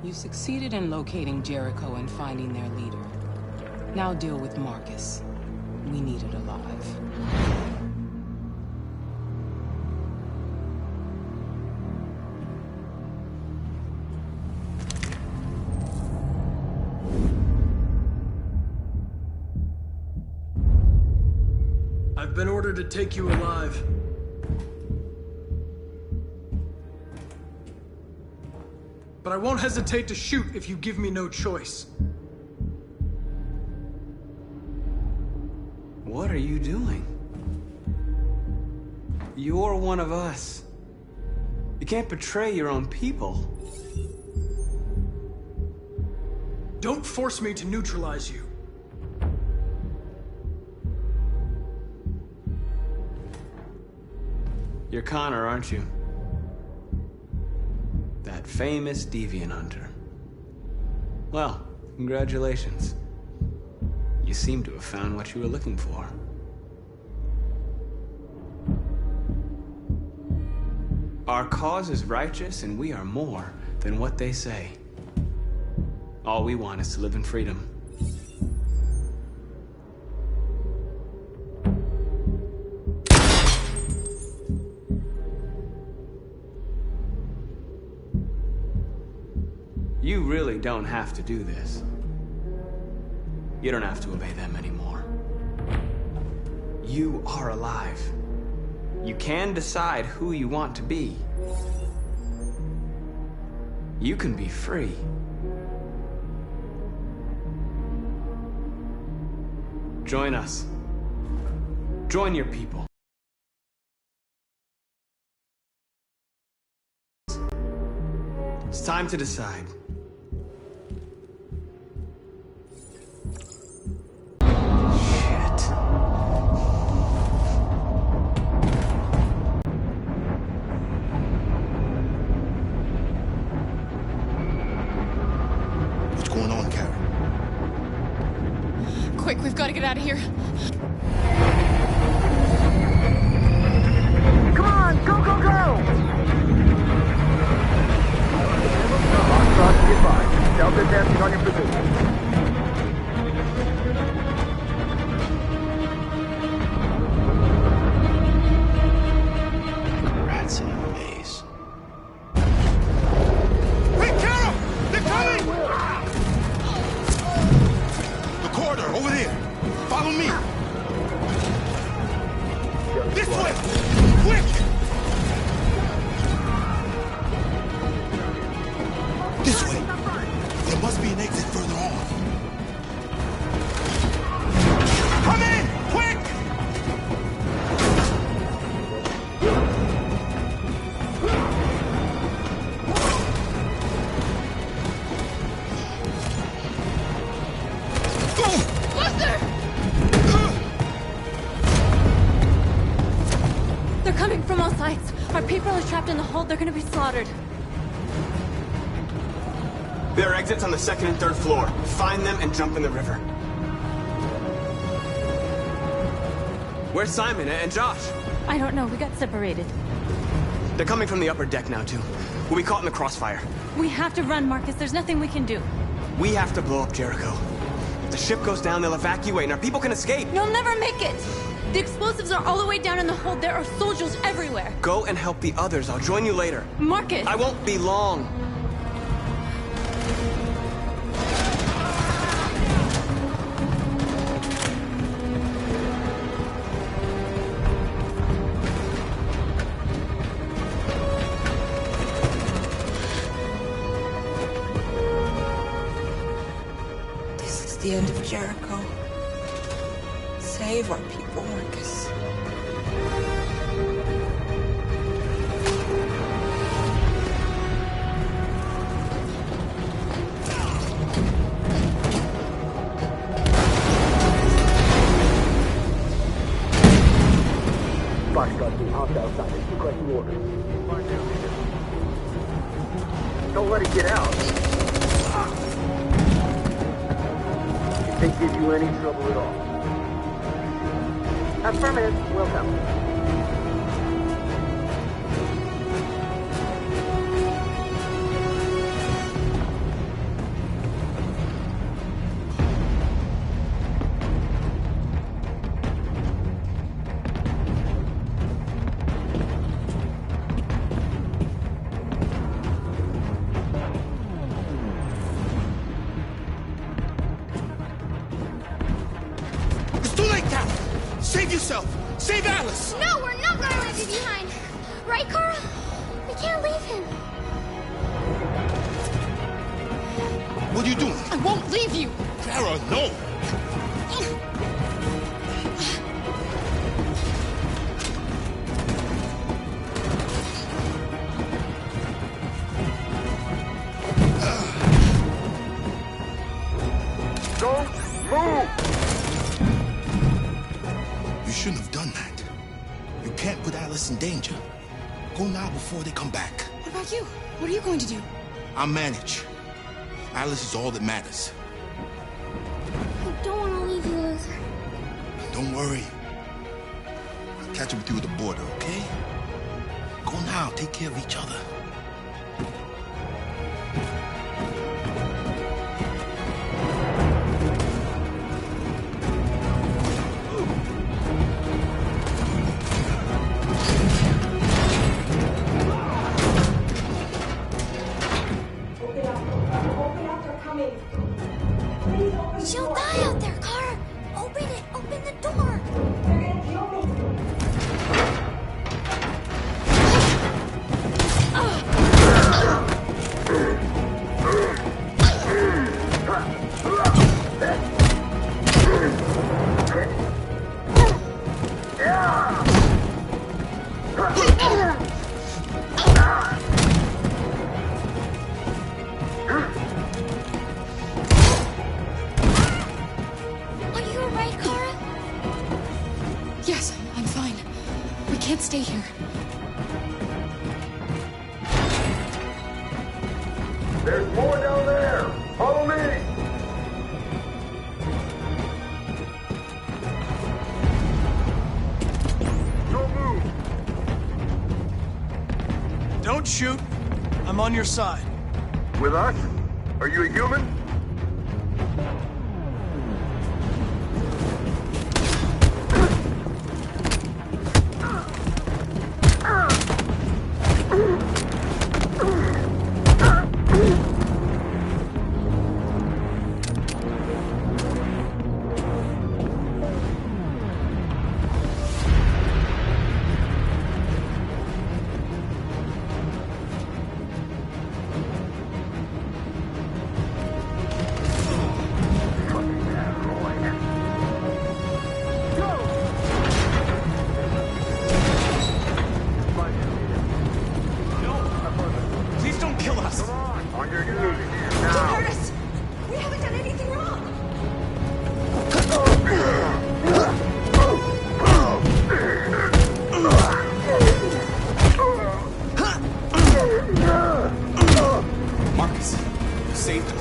You succeeded in locating Jericho and finding their leader. Now deal with Marcus. We need it alive. I've been ordered to take you alive. But I won't hesitate to shoot if you give me no choice. What are you doing? You're one of us. You can't betray your own people. Don't force me to neutralize you. You're Connor, aren't you? That famous deviant hunter. Well, congratulations. You seem to have found what you were looking for. Our cause is righteous, and we are more than what they say. All we want is to live in freedom. You really don't have to do this. You don't have to obey them anymore. You are alive. You can decide who you want to be. You can be free. Join us. Join your people. It's time to decide. Quick, we've got to get out of here. Come on, go, go, go! Foxtrot, be advised. Delta advancing on your position. Rats in a maze. Hey, Carol! They're coming! The corridor, over there. Follow me. This way! Quick! This way. There must be an exit further on. Come in! Quick! They're coming from all sides. Our people are trapped in the hold. They're gonna be slaughtered. There are exits on the second and third floor. Find them and jump in the river. Where's Simon and Josh? I don't know. We got separated. They're coming from the upper deck now, too. We'll be caught in the crossfire. We have to run, Marcus. There's nothing we can do. We have to blow up Jericho. If the ship goes down, they'll evacuate and our people can escape. You'll never make it! The explosives are all the way down in the hold. There are soldiers everywhere. Go and help the others. I'll join you later. Marcus! I won't be long. This is the end of Jericho. Save our people, Marcus. Foxtrot team, hopped outside. Requesting orders. Don't let it get out. If they give you any trouble at all. Affirmative. Welcome. It's too late, Carol! Save yourself! Save Alice! No, we're not gonna leave you behind. Right, Carl? We can't leave him. What are you doing? I won't leave you! Clara, no! Don't move! You shouldn't have done that. You can't put Alice in danger. Go now before they come back. What about you? What are you going to do? I'll manage. Alice is all that matters. I don't want to leave you, Luther. Don't worry. I'll catch up with you at the border, okay? Go now. Take care of each other. She'll die out there, Car. Open it. Open the door. They're gonna kill me. Are you alright, Kara? Yes, I'm fine. We can't stay here. There's more down there. Follow me. Don't shoot. I'm on your side. With us? Are you a human?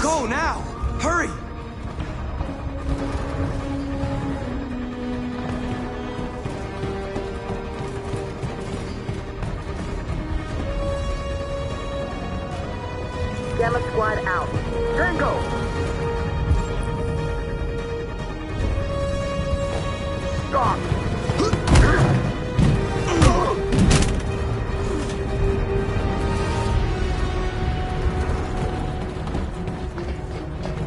Go now! Hurry! Gamma Squad out. Tango! Stop!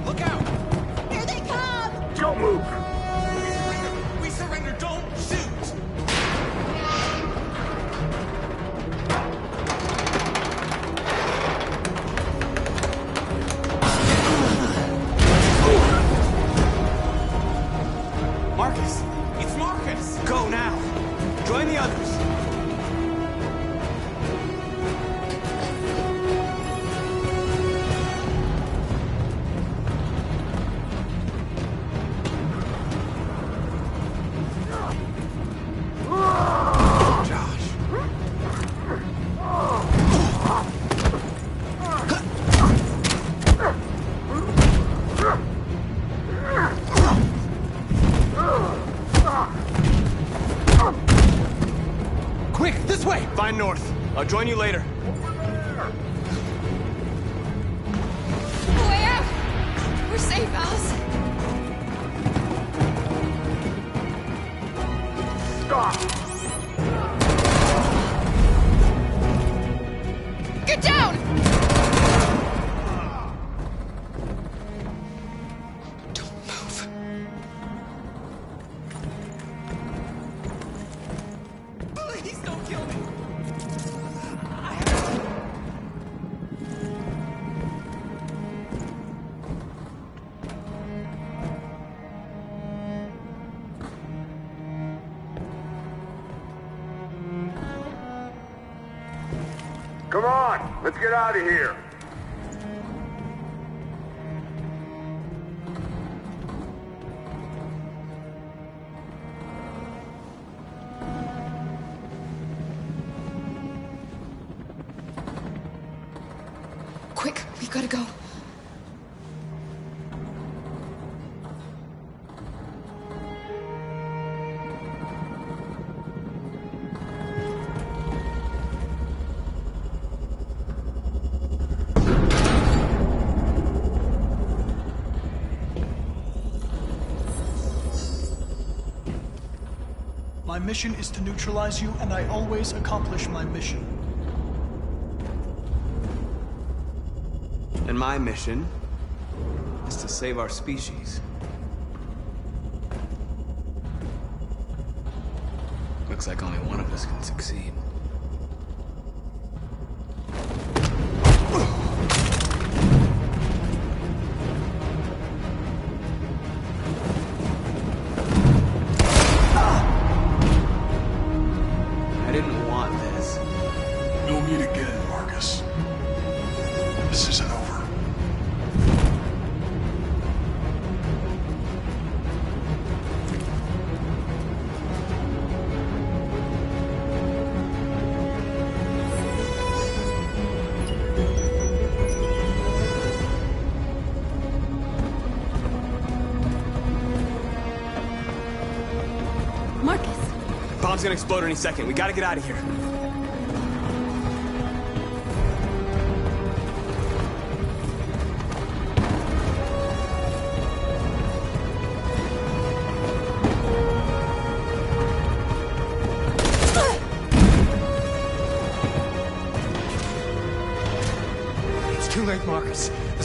Look out! Here they come! Don't move! We surrender, don't shoot! Marcus! It's Marcus! Go now! Join the others! Quick, this way! Find North. I'll join you later. Way out! We're safe, Alice. Stop! Get down! Don't move. Please don't kill me! Come on, let's get out of here. Quick, we've got to go. My mission is to neutralize you, and I always accomplish my mission. And my mission is to save our species. Looks like only one of us can succeed. I didn't want this. You'll meet again, Marcus. This isn't over. Marcus! Bomb's gonna explode any second. We gotta get out of here.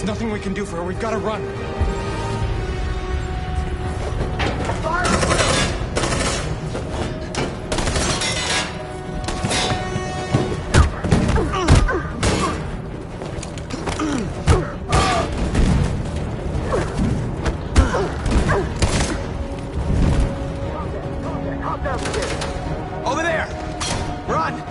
There's nothing we can do for her. We've got to run. Over there! Run!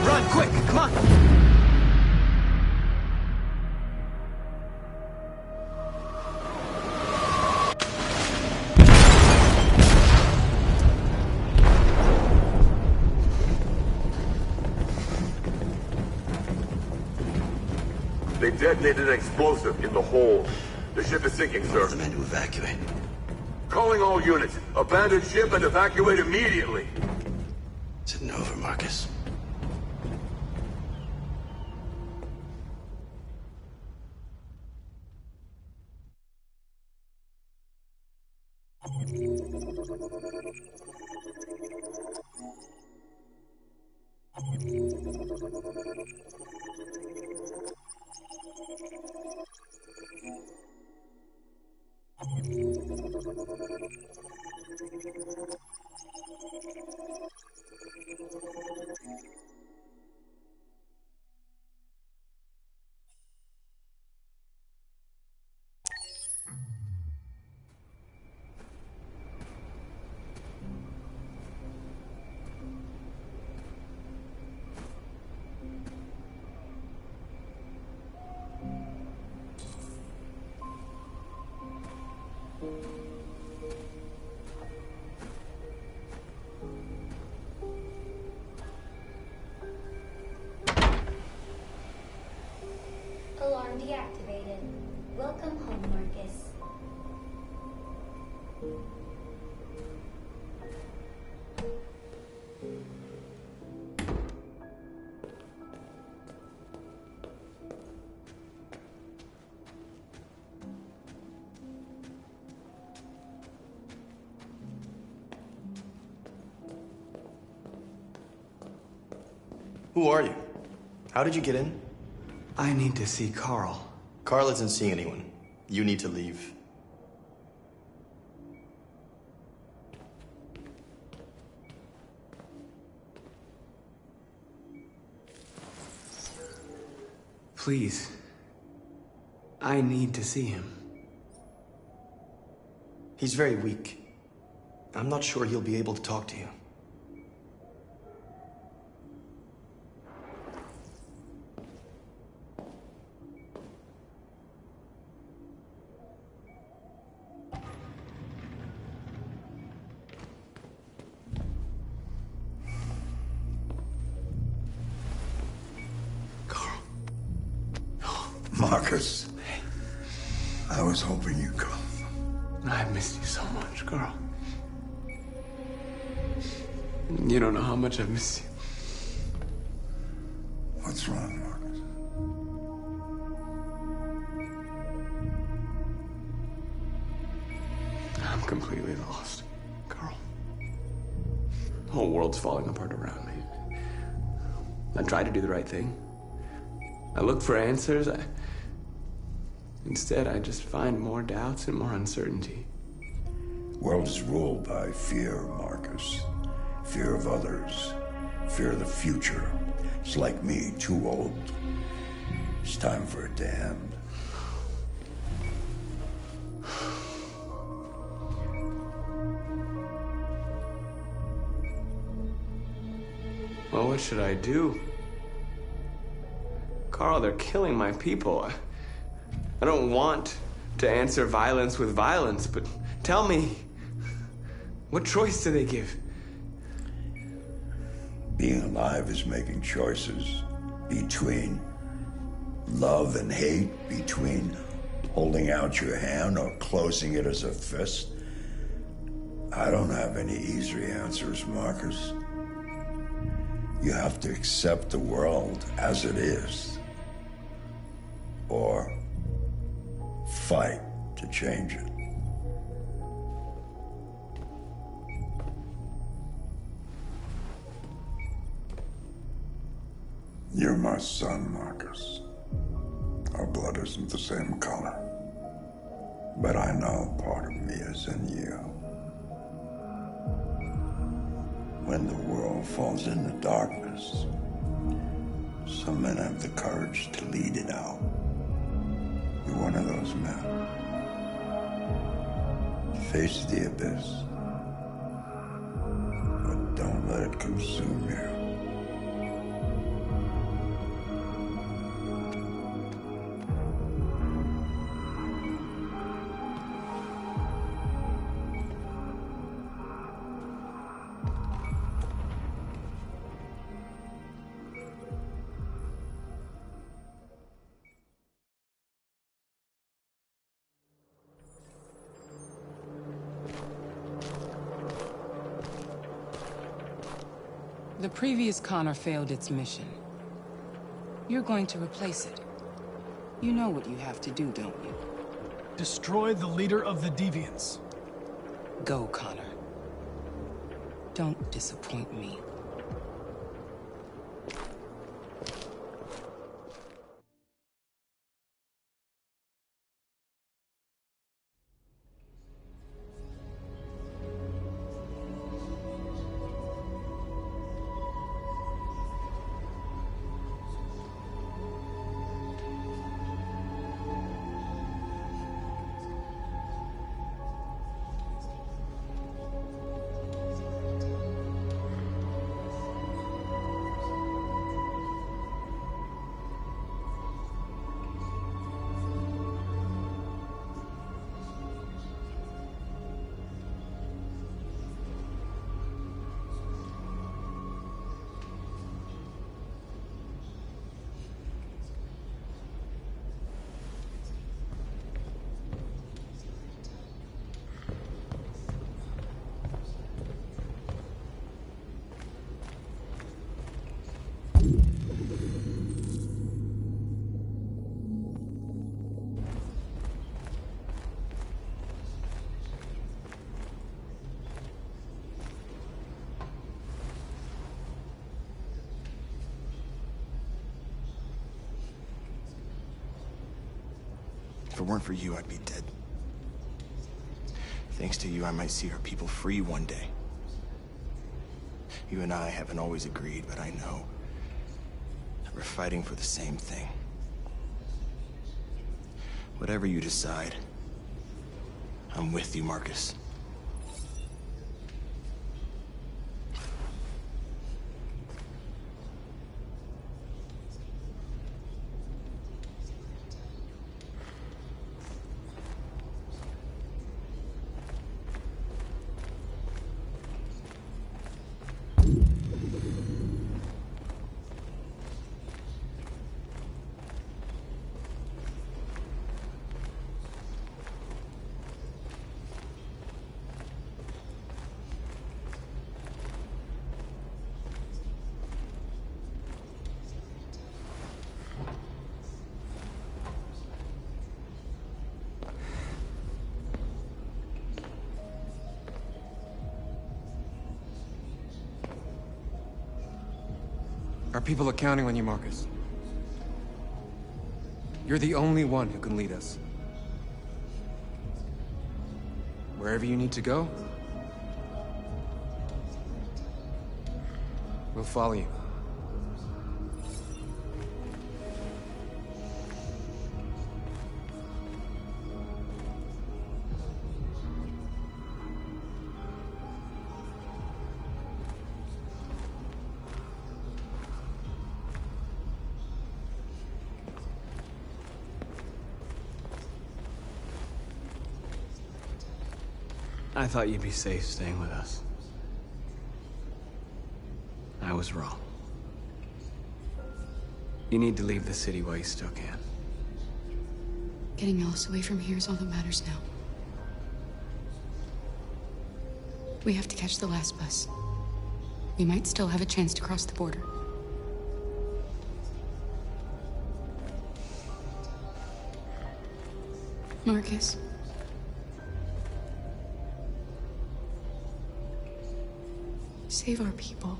Run, quick, come on! They detonated an explosive in the hold. The ship is sinking, sir. The men to evacuate. Calling all units. Abandon ship and evacuate immediately. It's over, Marcus. Alarm deactivated. Welcome home, Marcus. Who are you? How did you get in? I need to see Carl. Carl isn't seeing anyone. You need to leave. Please. I need to see him. He's very weak. I'm not sure he'll be able to talk to you. Marcus, I was hoping you'd come. I missed you so much, Carl. You don't know how much I've missed you. What's wrong, Marcus? I'm completely lost, Carl. The whole world's falling apart around me. I tried to do the right thing. I looked for answers. Instead, I just find more doubts and more uncertainty. World is ruled by fear, Marcus. Fear of others. Fear of the future. It's like me, too old. It's time for a damned. Well, what should I do? Carl, they're killing my people. I don't want to answer violence with violence, but tell me, what choice do they give? Being alive is making choices between love and hate, between holding out your hand or closing it as a fist. I don't have any easy answers, Marcus. You have to accept the world as it is, or fight to change it. You're my son, Marcus. Our blood isn't the same color. But I know part of me is in you. When the world falls into darkness, some men have the courage to lead it out. You're one of those men. Face the abyss, but don't let it consume you. The previous Connor failed its mission. You're going to replace it. You know what you have to do, don't you? Destroy the leader of the Deviants. Go, Connor. Don't disappoint me. If it weren't for you, I'd be dead. Thanks to you, I might see our people free one day. You and I haven't always agreed, but I know that we're fighting for the same thing. Whatever you decide, I'm with you, Marcus. Our people are counting on you, Marcus. You're the only one who can lead us. Wherever you need to go, we'll follow you. I thought you'd be safe staying with us. I was wrong. You need to leave the city while you still can. Getting Alice away from here is all that matters now. We have to catch the last bus. We might still have a chance to cross the border. Marcus. Save our people.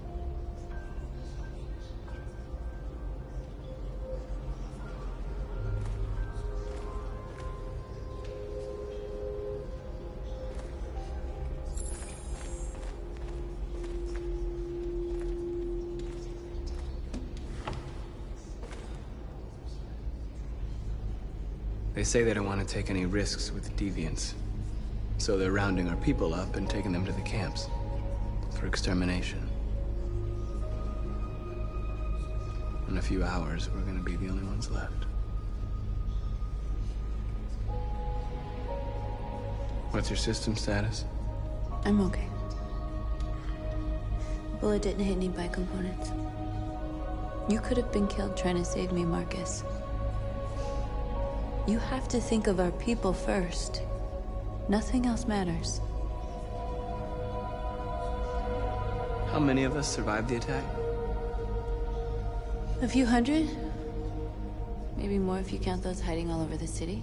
They say they don't want to take any risks with deviants. So they're rounding our people up and taking them to the camps for extermination. In a few hours, we're gonna be the only ones left. What's your system status? I'm okay. Bullet didn't hit any buy components. You could have been killed trying to save me, Marcus. You have to think of our people first. Nothing else matters. How many of us survived the attack? A few hundred? Maybe more if you count those hiding all over the city.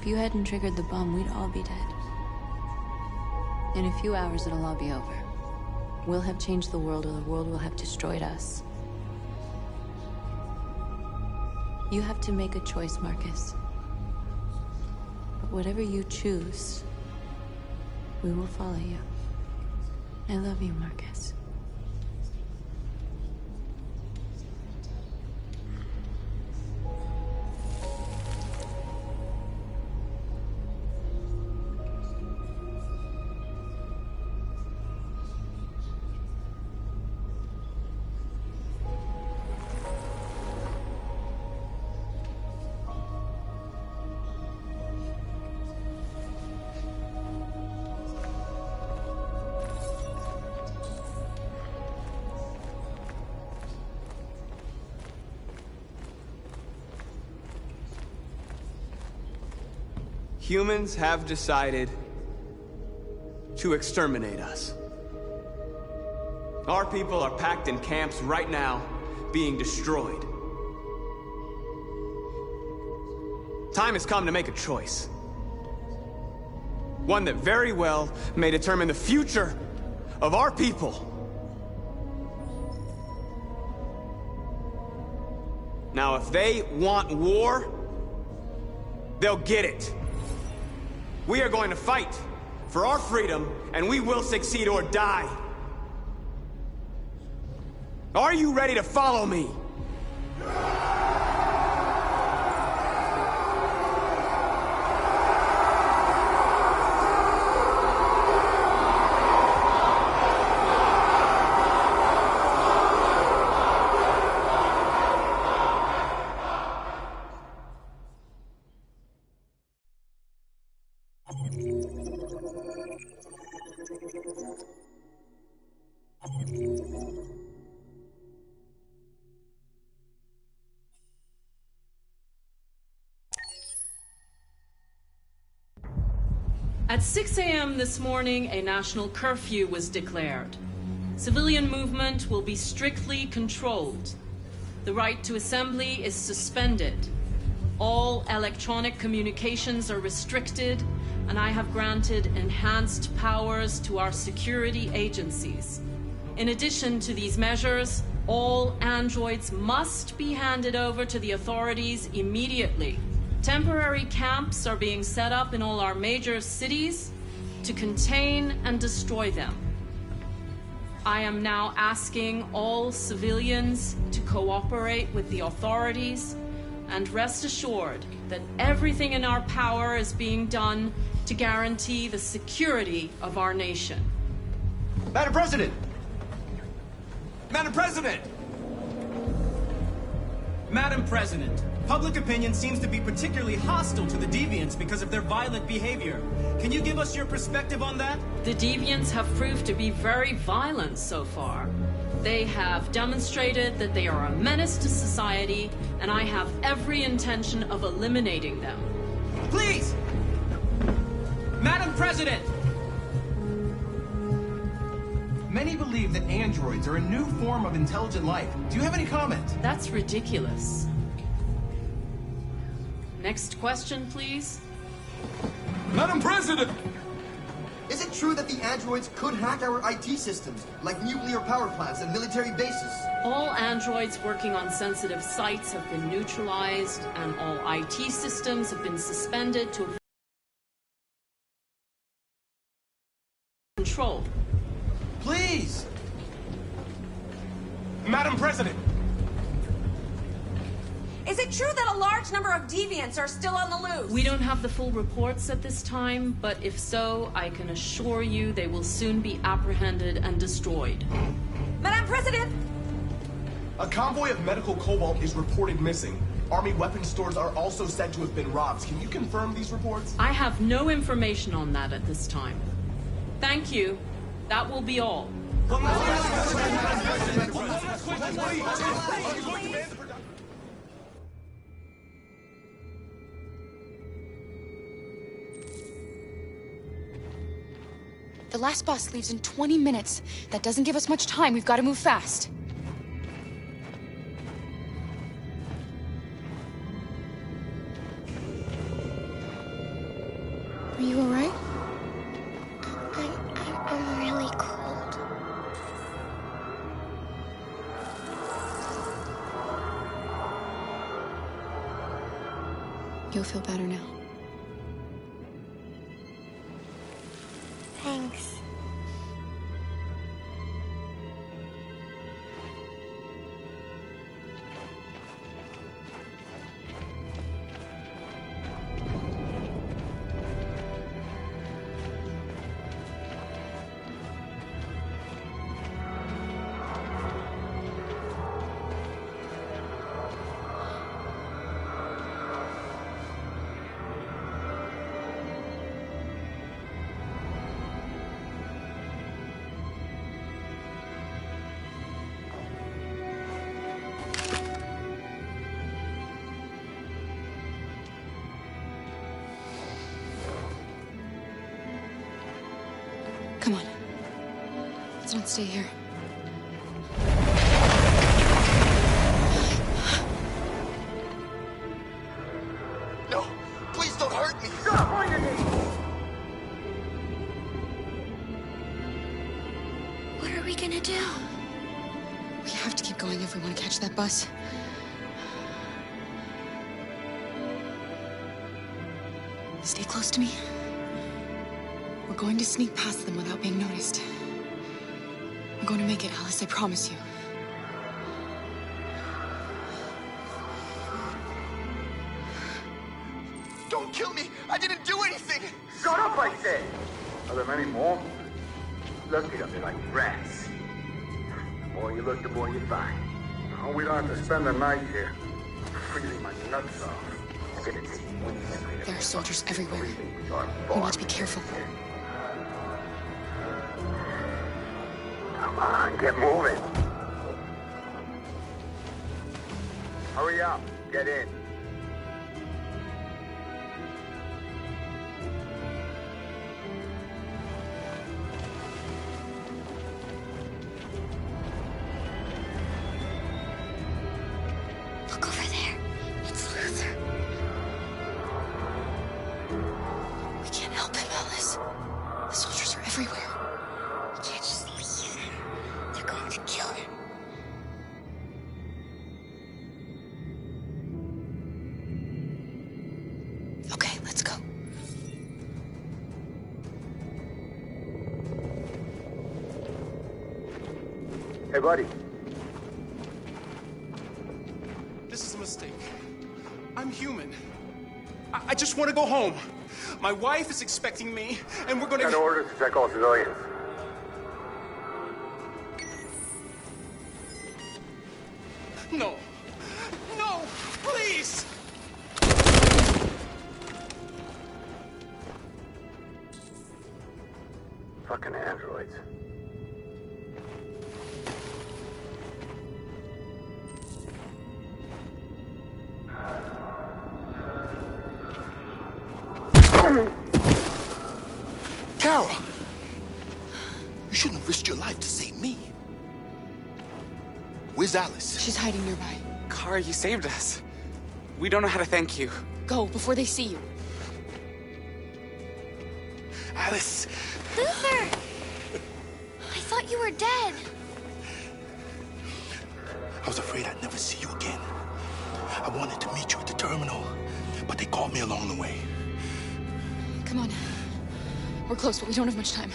If you hadn't triggered the bomb, we'd all be dead. In a few hours, it'll all be over. We'll have changed the world, or the world will have destroyed us. You have to make a choice, Marcus. But whatever you choose, we will follow you. I love you, Marcus. Humans have decided to exterminate us. Our people are packed in camps right now, being destroyed. Time has come to make a choice. One that very well may determine the future of our people. Now, if they want war, they'll get it. We are going to fight for our freedom, and we will succeed or die. Are you ready to follow me? At 6 a.m. this morning, a national curfew was declared. Civilian movement will be strictly controlled. The right to assembly is suspended. All electronic communications are restricted, and I have granted enhanced powers to our security agencies. In addition to these measures, all androids must be handed over to the authorities immediately. Temporary camps are being set up in all our major cities to contain and destroy them. I am now asking all civilians to cooperate with the authorities and rest assured that everything in our power is being done to guarantee the security of our nation. Madam President! Madam President! Madam President, public opinion seems to be particularly hostile to the deviants because of their violent behavior. Can you give us your perspective on that? The deviants have proved to be very violent so far. They have demonstrated that they are a menace to society, and I have every intention of eliminating them. Please! Madam President! Many believe that androids are a new form of intelligent life. Do you have any comment? That's ridiculous. Next question, please. Madam President! Is it true that the androids could hack our IT systems, like nuclear power plants and military bases? All androids working on sensitive sites have been neutralized, and all IT systems have been suspended to control. Please! Madam President! Is it true that a large number of deviants are still on the loose? We don't have the full reports at this time, but if so, I can assure you they will soon be apprehended and destroyed. Madam President! A convoy of medical cobalt is reported missing. Army weapons stores are also said to have been robbed. Can you confirm these reports? I have no information on that at this time. Thank you. That will be all. The last bus leaves in 20 minutes. That doesn't give us much time. We've got to move fast. Are you all right? I'm really cold. You'll feel better now. Thanks. Come on. Let's not stay here. No, please don't hurt me. Stop on your knees. What are we gonna do? We have to keep going if we want to catch that bus. Stay close to me. We're going to sneak past them without being noticed. We're going to make it, Alice, I promise you. Don't kill me! I didn't do anything! Shut up, I said! Are there many more? Look at them, they're like rats. The more you look, the more you find. Oh, we don't have to spend the night here. Freezing my nuts off. It's gonna take weeks. There are soldiers everywhere. We need to be careful. Come on, get moving. Hurry up, get in. Look over there. It's Luther. We can't help him, Alice. The soldiers are everywhere. We can't just leave him. They're going to kill him. Okay, let's go. Hey, buddy. This is a mistake. I'm human. I just want to go home. My wife is expecting me, and we're gonna... Got orders to check all civilians. No. No! Please! Fucking androids. Carol! You shouldn't have risked your life to save me. Where's Alice? She's hiding nearby. Kara, you saved us. We don't know how to thank you. Go, before they see you. Alice! Luther! I thought you were dead. I was afraid I'd never see you again. I wanted to meet you at the terminal, but they called me along the way. Come on. We're close, but we don't have much time.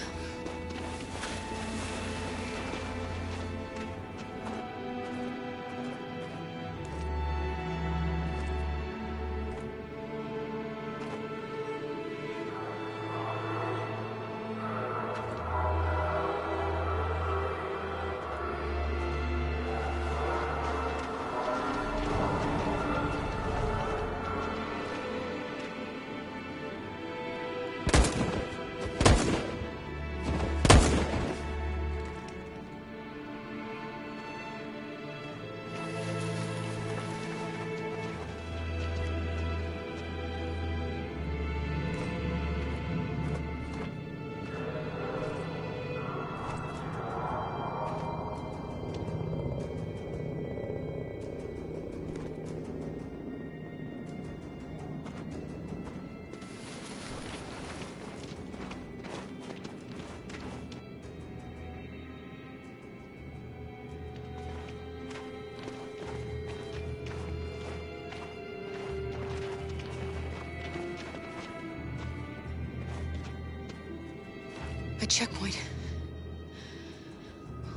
that checkpoint.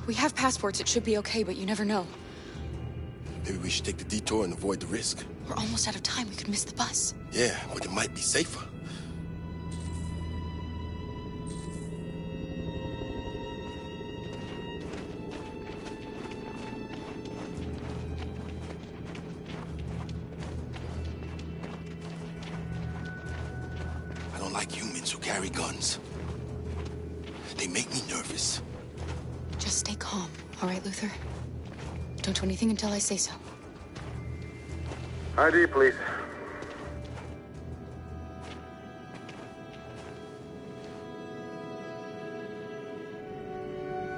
We have passports, it should be okay, but you never know. Maybe we should take the detour and avoid the risk. We're almost out of time, we could miss the bus. Yeah, but it might be safer. I don't like humans who carry guns. They make me nervous. Just stay calm, all right, Luther? Don't do anything until I say so. ID, please.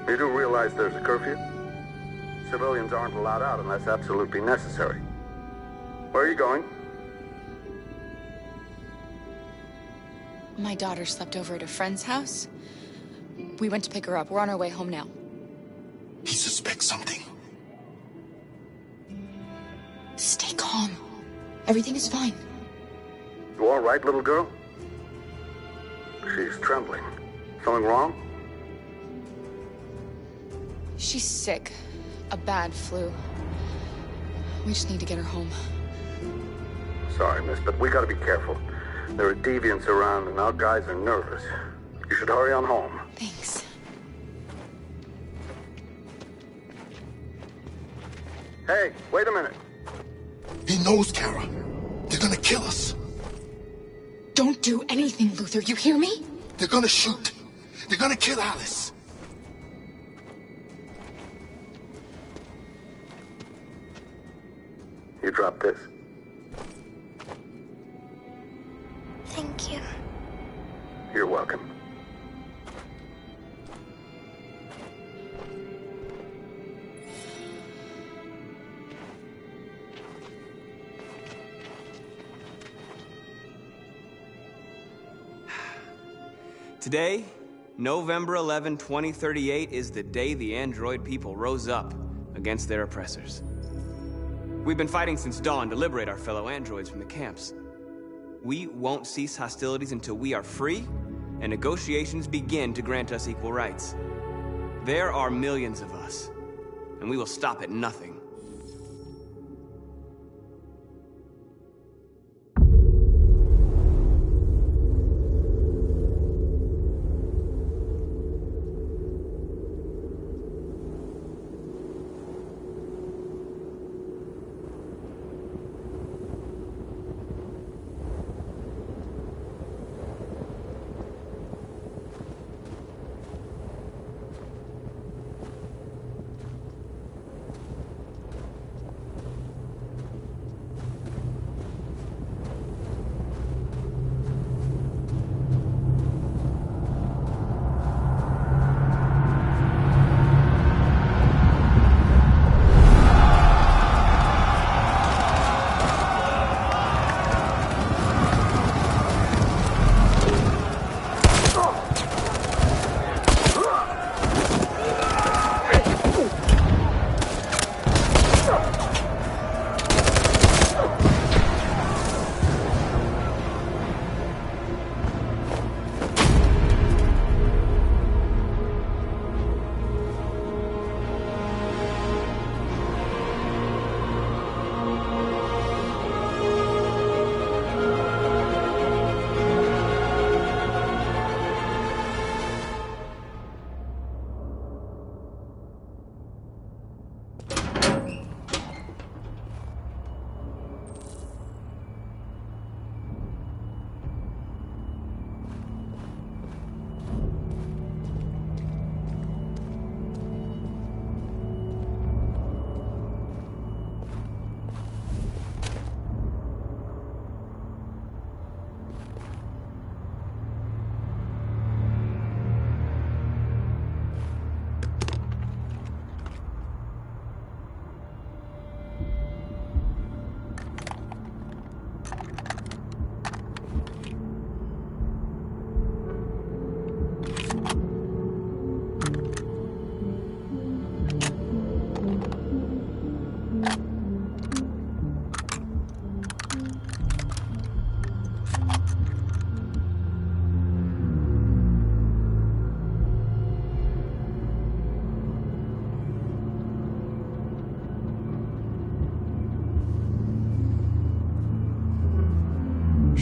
You do realize there's a curfew? Civilians aren't allowed out unless absolutely necessary. Where are you going? My daughter slept over at a friend's house. We went to pick her up. We're on our way home now. He suspects something. Stay calm. Everything is fine. You all right, little girl? She's trembling. Something wrong? She's sick. A bad flu. We just need to get her home. Sorry, miss, but we gotta be careful. There are deviants around and our guys are nervous. You should hurry on home. Thanks. Hey, wait a minute. He knows, Kara. They're gonna kill us. Don't do anything, Luther. You hear me? They're gonna shoot. They're gonna kill Alice. You drop this. Thank you. You're welcome. Today, November 11, 2038, is the day the android people rose up against their oppressors. We've been fighting since dawn to liberate our fellow androids from the camps. We won't cease hostilities until we are free and negotiations begin to grant us equal rights. There are millions of us, and we will stop at nothing.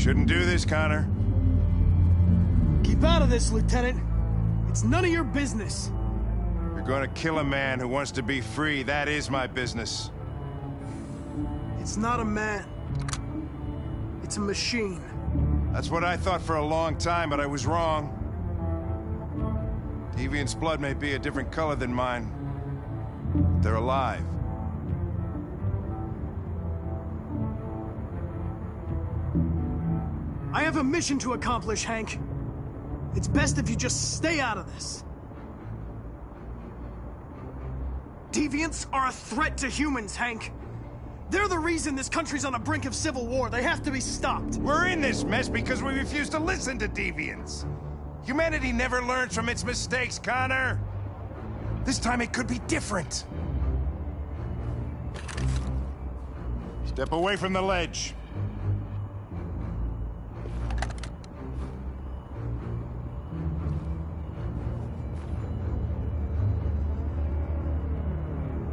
Shouldn't do this, Connor. Keep out of this, Lieutenant. It's none of your business. You're gonna kill a man who wants to be free. That is my business. It's not a man. It's a machine. That's what I thought for a long time, but I was wrong. Deviant's blood may be a different color than mine. But they're alive. I have a mission to accomplish, Hank. It's best if you just stay out of this. Deviants are a threat to humans, Hank. They're the reason this country's on the brink of civil war. They have to be stopped. We're in this mess because we refuse to listen to deviants. Humanity never learns from its mistakes, Connor. This time it could be different. Step away from the ledge.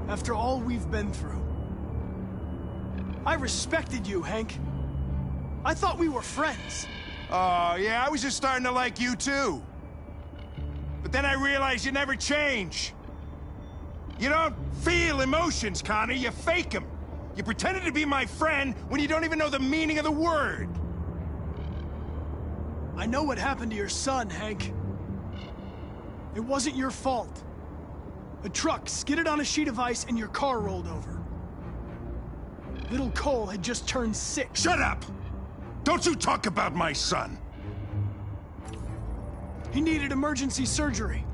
After all we've been through, I respected you, Hank. I thought we were friends. Oh, yeah, I was just starting to like you, too. But then I realized you never change. You don't feel emotions, Connor. You fake them. You pretended to be my friend when you don't even know the meaning of the word. I know what happened to your son, Hank. It wasn't your fault. A truck skidded on a sheet of ice and your car rolled over. Little Cole had just turned 6. Shut up! Don't you talk about my son! He needed emergency surgery,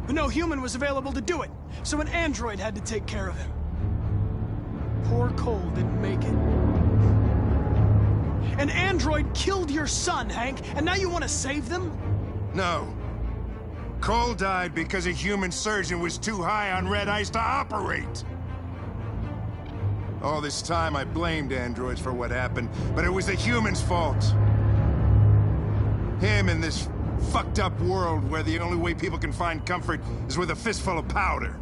but no human was available to do it, so an android had to take care of him. Poor Cole didn't make it. An android killed your son, Hank, and now you want to save them? No. Cole died because a human surgeon was too high on red ice to operate. All this time I blamed androids for what happened, but it was the humans' fault. Him in this fucked up world where the only way people can find comfort is with a fistful of powder.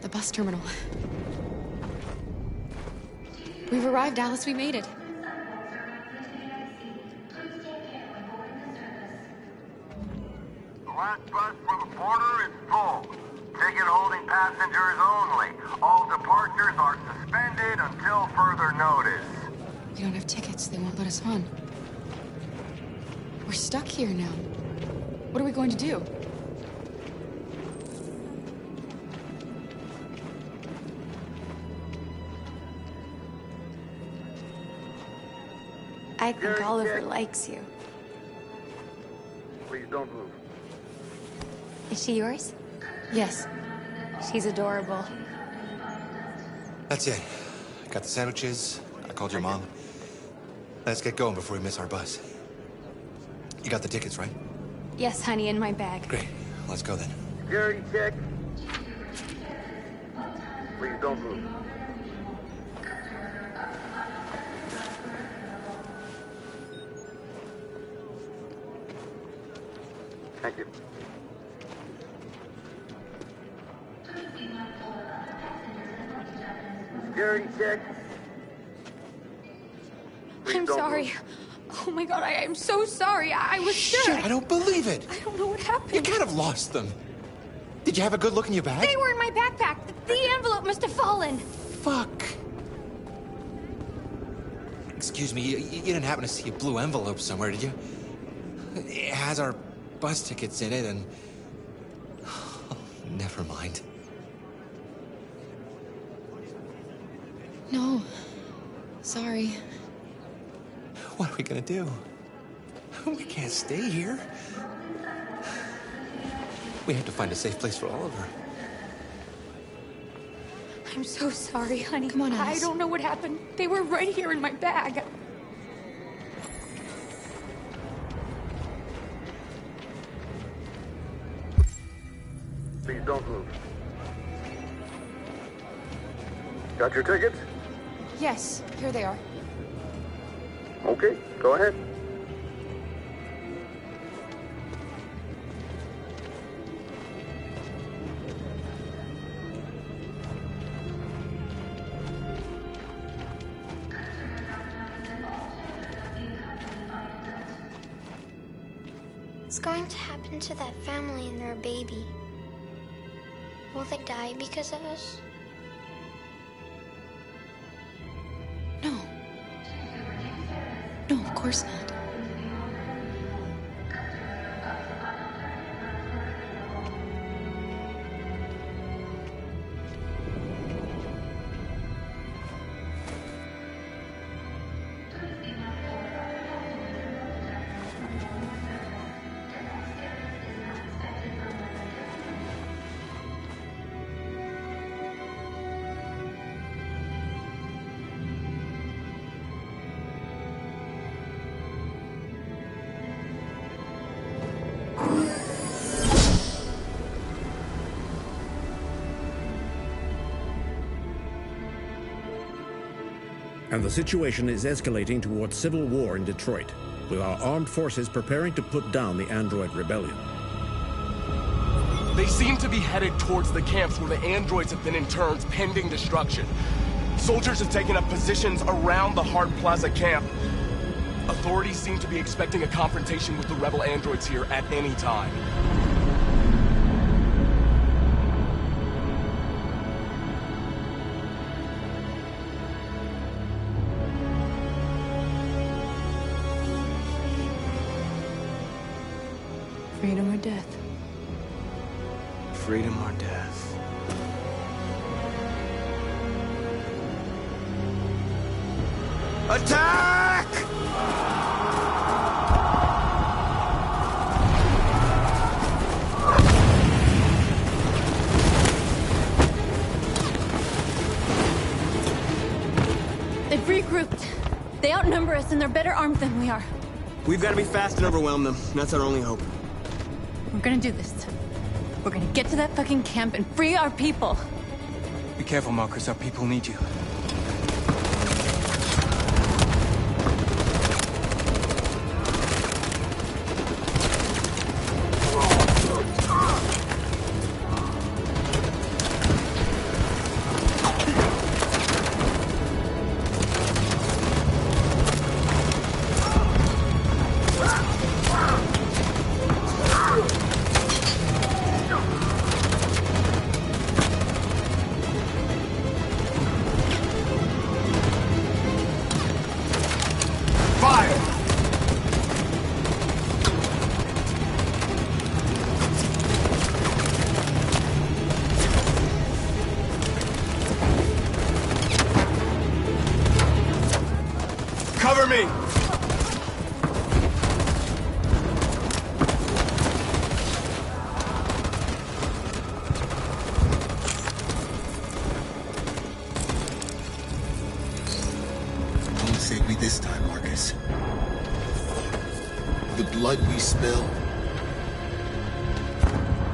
The bus terminal. We've arrived, Alice. We made it. The last bus for the border is full. Ticket holding passengers only. All departures are suspended until further notice. We don't have tickets. They won't let us on. We're stuck here now. What are we going to do? I think Oliver likes you. Please don't move. Is she yours? Yes. She's adorable. That's it. Got the sandwiches. I called your mom. Let's get going before we miss our bus. You got the tickets, right? Yes, honey, in my bag. Great. Let's go then. Security check. Please don't move. Thank you. Security check. I'm sorry. Oh my god, I'm so sorry. I was sure. Shit, I don't believe it. I don't know what happened. You can't have lost them. Did you have a good look in your bag? They were in my backpack. The envelope must have fallen. Fuck. Excuse me, you didn't happen to see a blue envelope somewhere, did you? It has our bus tickets in it and... Oh, never mind. No. Sorry. What are we gonna do? We can't stay here. We have to find a safe place for Oliver. I'm so sorry, honey. Come on, I Alice. don't know what happened. They were right here in my bag. Please don't move. Got your tickets? Yes, here they are. Okay, go ahead. What's going to happen to that family and their baby? Will they die because of us? No. No, of course not. And the situation is escalating towards civil war in Detroit, with our armed forces preparing to put down the android rebellion. They seem to be headed towards the camps where the androids have been interned pending destruction. Soldiers have taken up positions around the Hart Plaza camp. Authorities seem to be expecting a confrontation with the rebel androids here at any time. Freedom or death? Freedom or death? Attack! They've regrouped. They outnumber us and they're better armed than we are. We've got to be fast and overwhelm them. That's our only hope. We're gonna do this. We're gonna get to that fucking camp and free our people. Be careful, Marcus. Our people need you. spill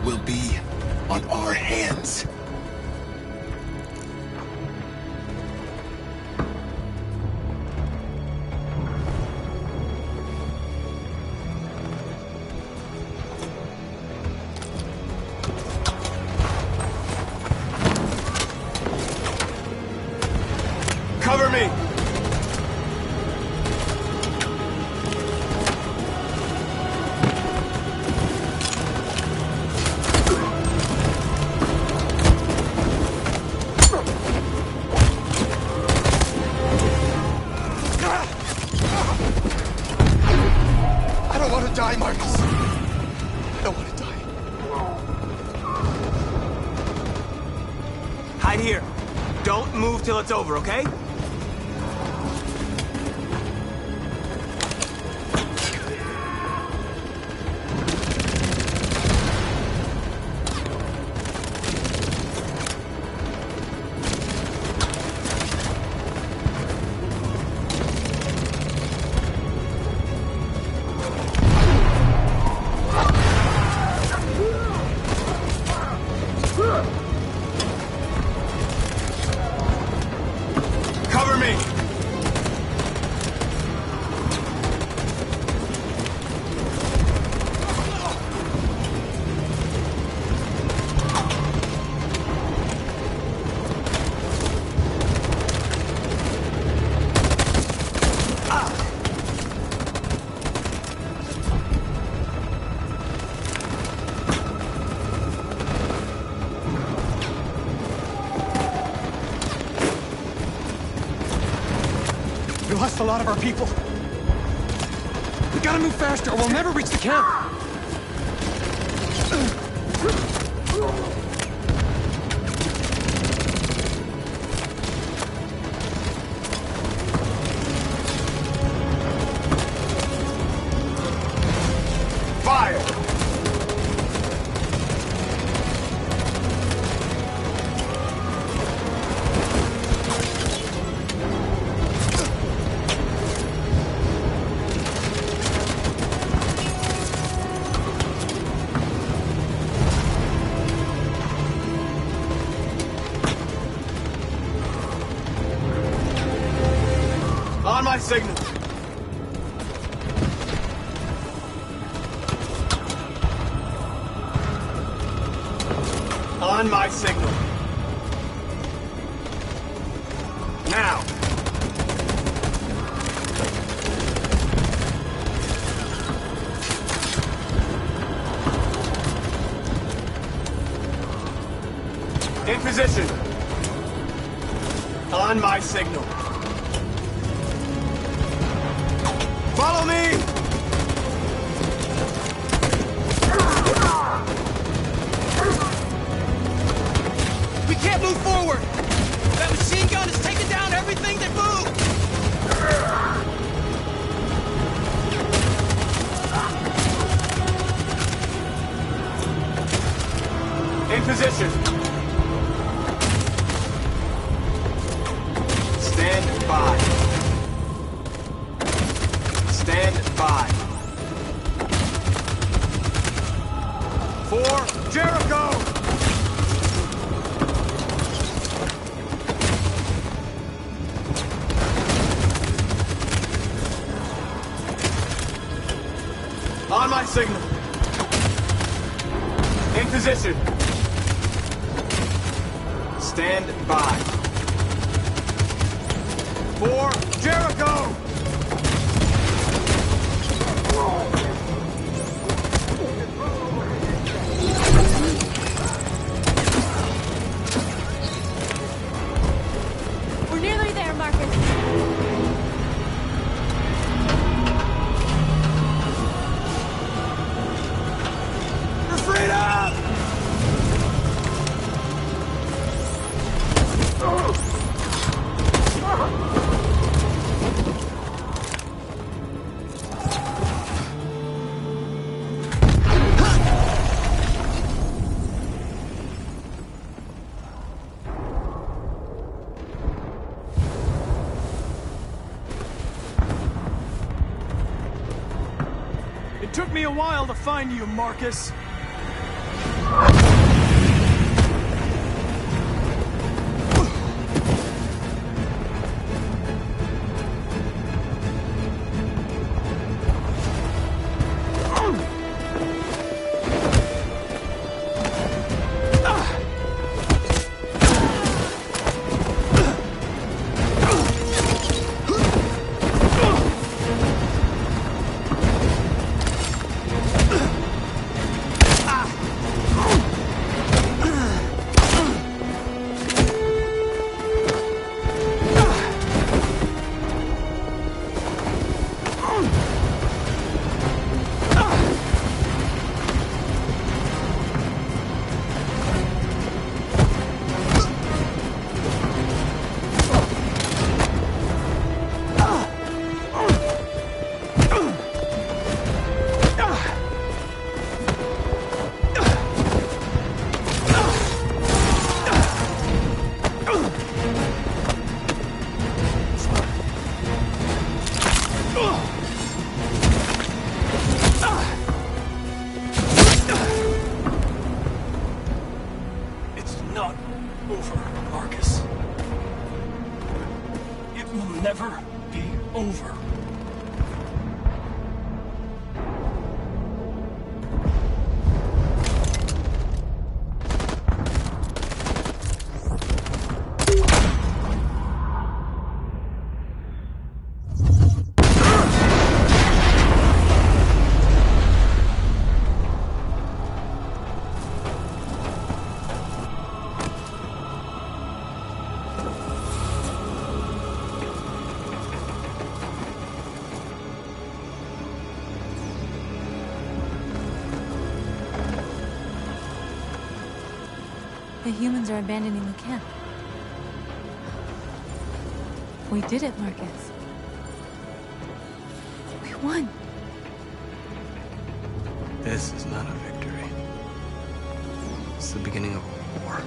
will be on our hands. Cover me! I don't want to die, Marcus. I don't want to die. Hide here. Don't move till it's over, okay? Cover me! We lost a lot of our people. We gotta move faster or we'll never reach the camp. Fire! On my signal. On my signal. Now. In position. On my signal. Follow me! We can't move forward! That machine gun is taking down everything that moves! In position. Stand by. Stand by. For Jericho! On my signal. In position. Stand by. For Jericho! We're nearly there, Marcus. For freedom! me a while to find you, Marcus. The humans are abandoning the camp. We did it, Marcus. We won. This is not a victory. It's the beginning of a war.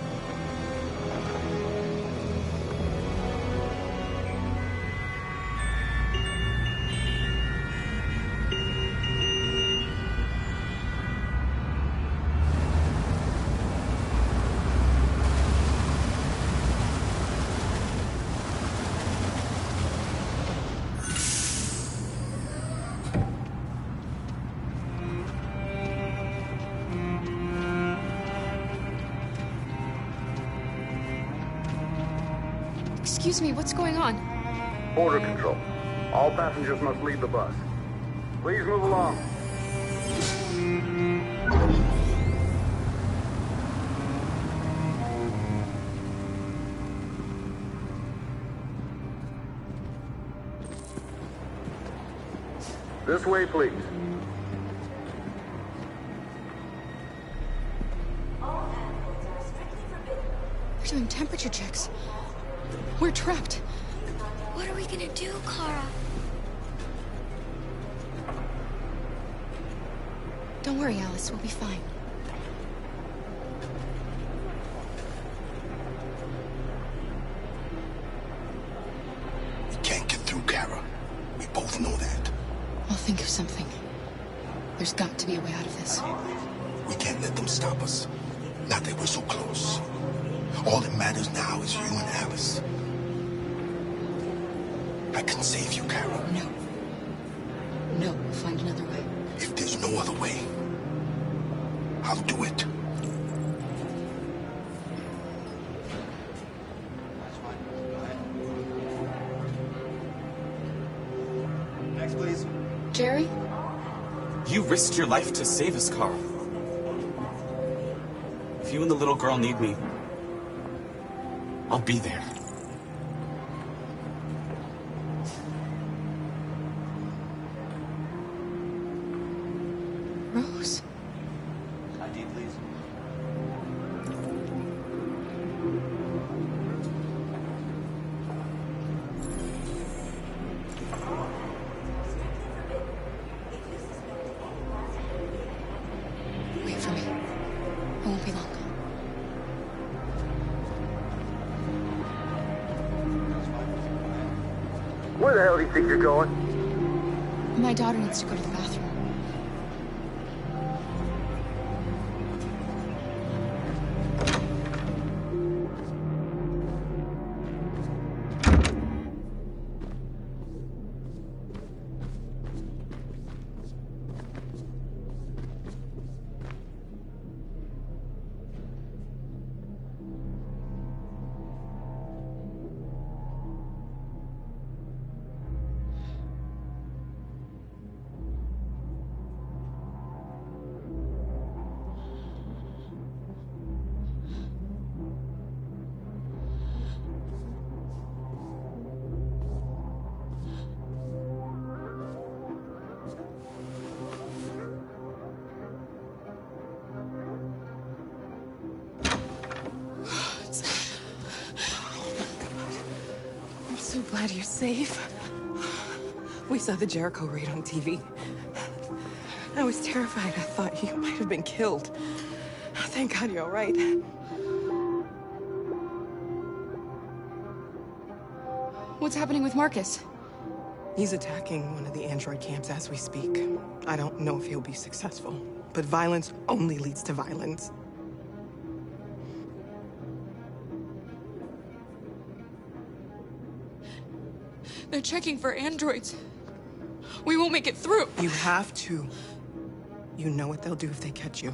Excuse me, what's going on? Border control. All passengers must leave the bus. Please move along. This way, please. We're doing temperature checks. We're trapped. What are we gonna do, Kara? Don't worry, Alice. We'll be fine. We can't get through, Kara. We both know that. I'll think of something. There's got to be a way out of this. We can't let them stop us. Not that we're so close. All that matters now is you and Alice. I can save you, Kara. No. No, we'll find another way. If there's no other way, I'll do it. Next, please. Jerry? You risked your life to save us, Carl. If you and the little girl need me, I'll be there. Rose? ID, please. Wait for me. I won't be long. Where the hell do you think you're going? My daughter needs to go to the bathroom. glad you're safe. We saw the Jericho raid on TV. I was terrified. I thought you might have been killed. Thank God you're all right. What's happening with Marcus? He's attacking one of the android camps as we speak. I don't know if he'll be successful, but violence only leads to violence. They're checking for androids. We won't make it through. You have to. You know what they'll do if they catch you.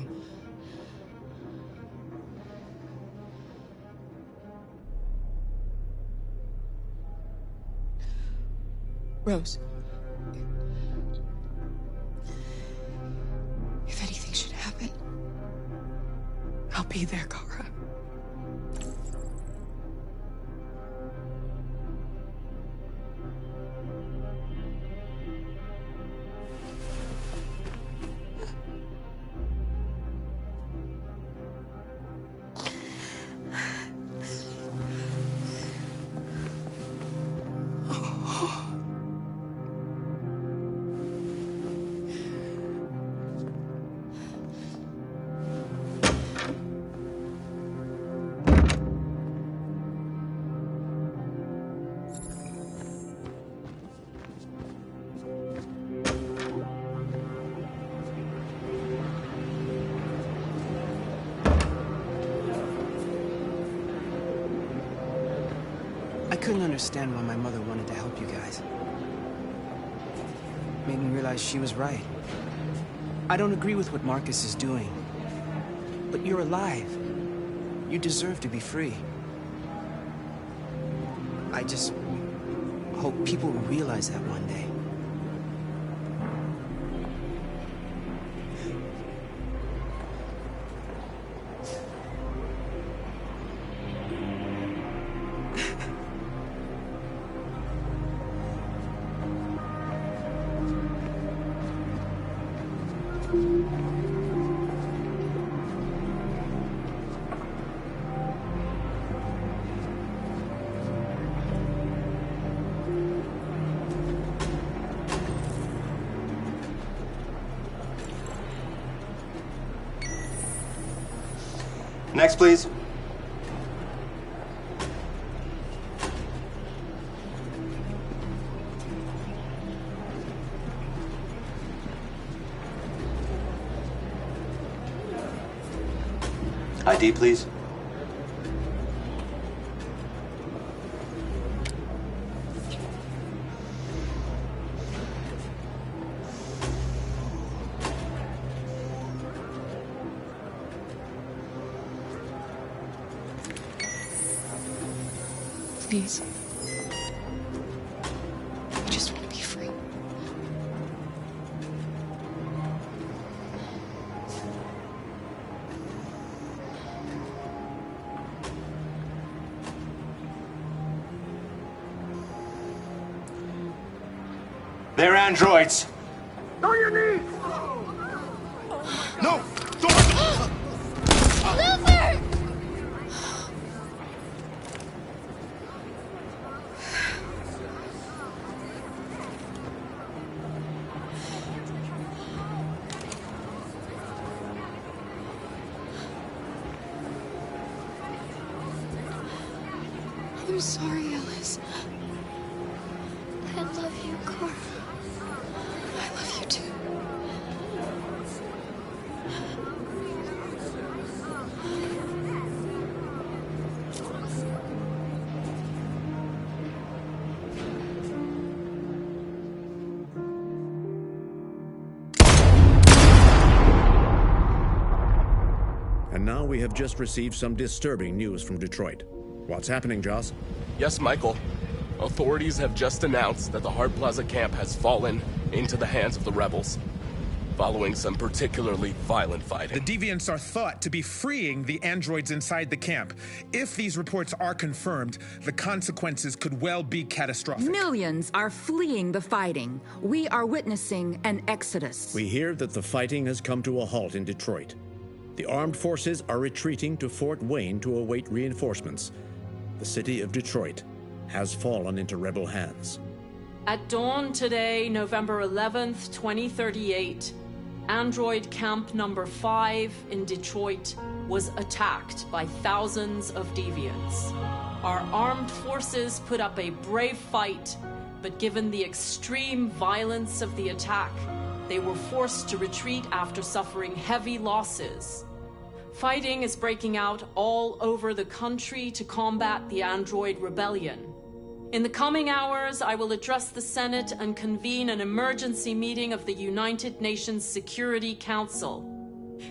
Rose. If anything should happen, I'll be there, Kara. I couldn't understand why my mother wanted to help you guys. Made me realize she was right. I don't agree with what Marcus is doing. But you're alive. You deserve to be free. I just hope people will realize that one day. Next, please. ID, please. Please. I just want to be free. They're androids. On your knees! No! Luther! I'm sorry, Alice. I love you, Carl. I love you too. And now we have just received some disturbing news from Detroit. What's happening, Joss? Yes, Michael. Authorities have just announced that the Hart Plaza camp has fallen into the hands of the rebels, following some particularly violent fighting. The deviants are thought to be freeing the androids inside the camp. If these reports are confirmed, the consequences could well be catastrophic. Millions are fleeing the fighting. We are witnessing an exodus. We hear that the fighting has come to a halt in Detroit. The armed forces are retreating to Fort Wayne to await reinforcements. The city of Detroit has fallen into rebel hands. At dawn today, November 11th, 2038, Android Camp Number 5 in Detroit was attacked by thousands of deviants. Our armed forces put up a brave fight, but given the extreme violence of the attack, they were forced to retreat after suffering heavy losses. Fighting is breaking out all over the country to combat the Android rebellion. In the coming hours, I will address the Senate and convene an emergency meeting of the United Nations Security Council.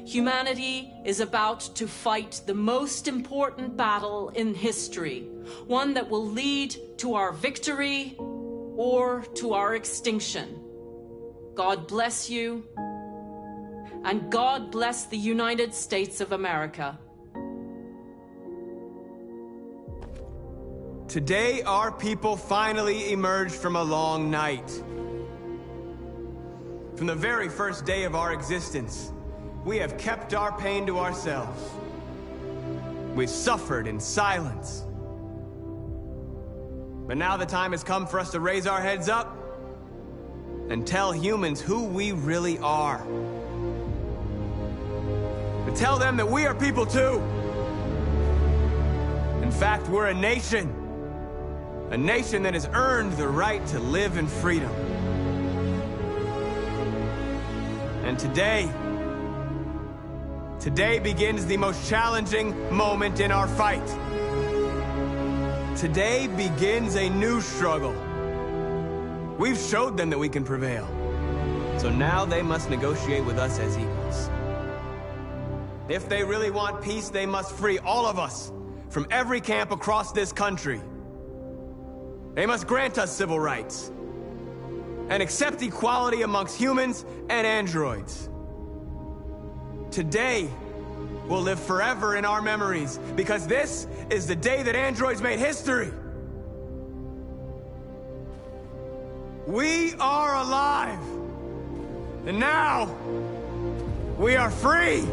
Humanity is about to fight the most important battle in history, one that will lead to our victory or to our extinction. God bless you, and God bless the United States of America. Today, our people finally emerged from a long night. From the very first day of our existence, we have kept our pain to ourselves. We've suffered in silence. But now the time has come for us to raise our heads up and tell humans who we really are. To tell them that we are people too. In fact, we're a nation. A nation that has earned the right to live in freedom. And today begins the most challenging moment in our fight. Today begins a new struggle. We've showed them that we can prevail. So now they must negotiate with us as equals. If they really want peace, they must free all of us from every camp across this country. They must grant us civil rights and accept equality amongst humans and androids. Today will live forever in our memories because this is the day that androids made history. We are alive, and now we are free.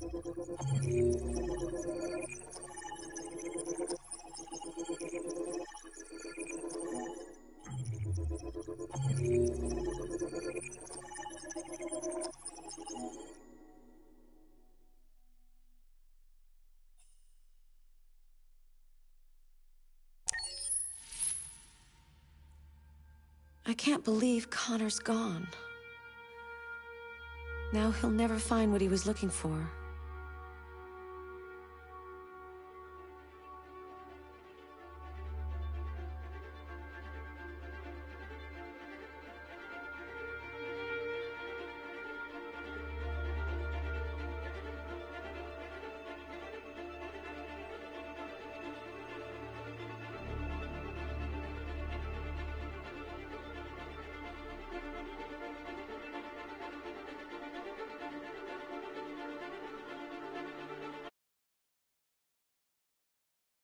I can't believe Connor's gone. Now he'll never find what he was looking for.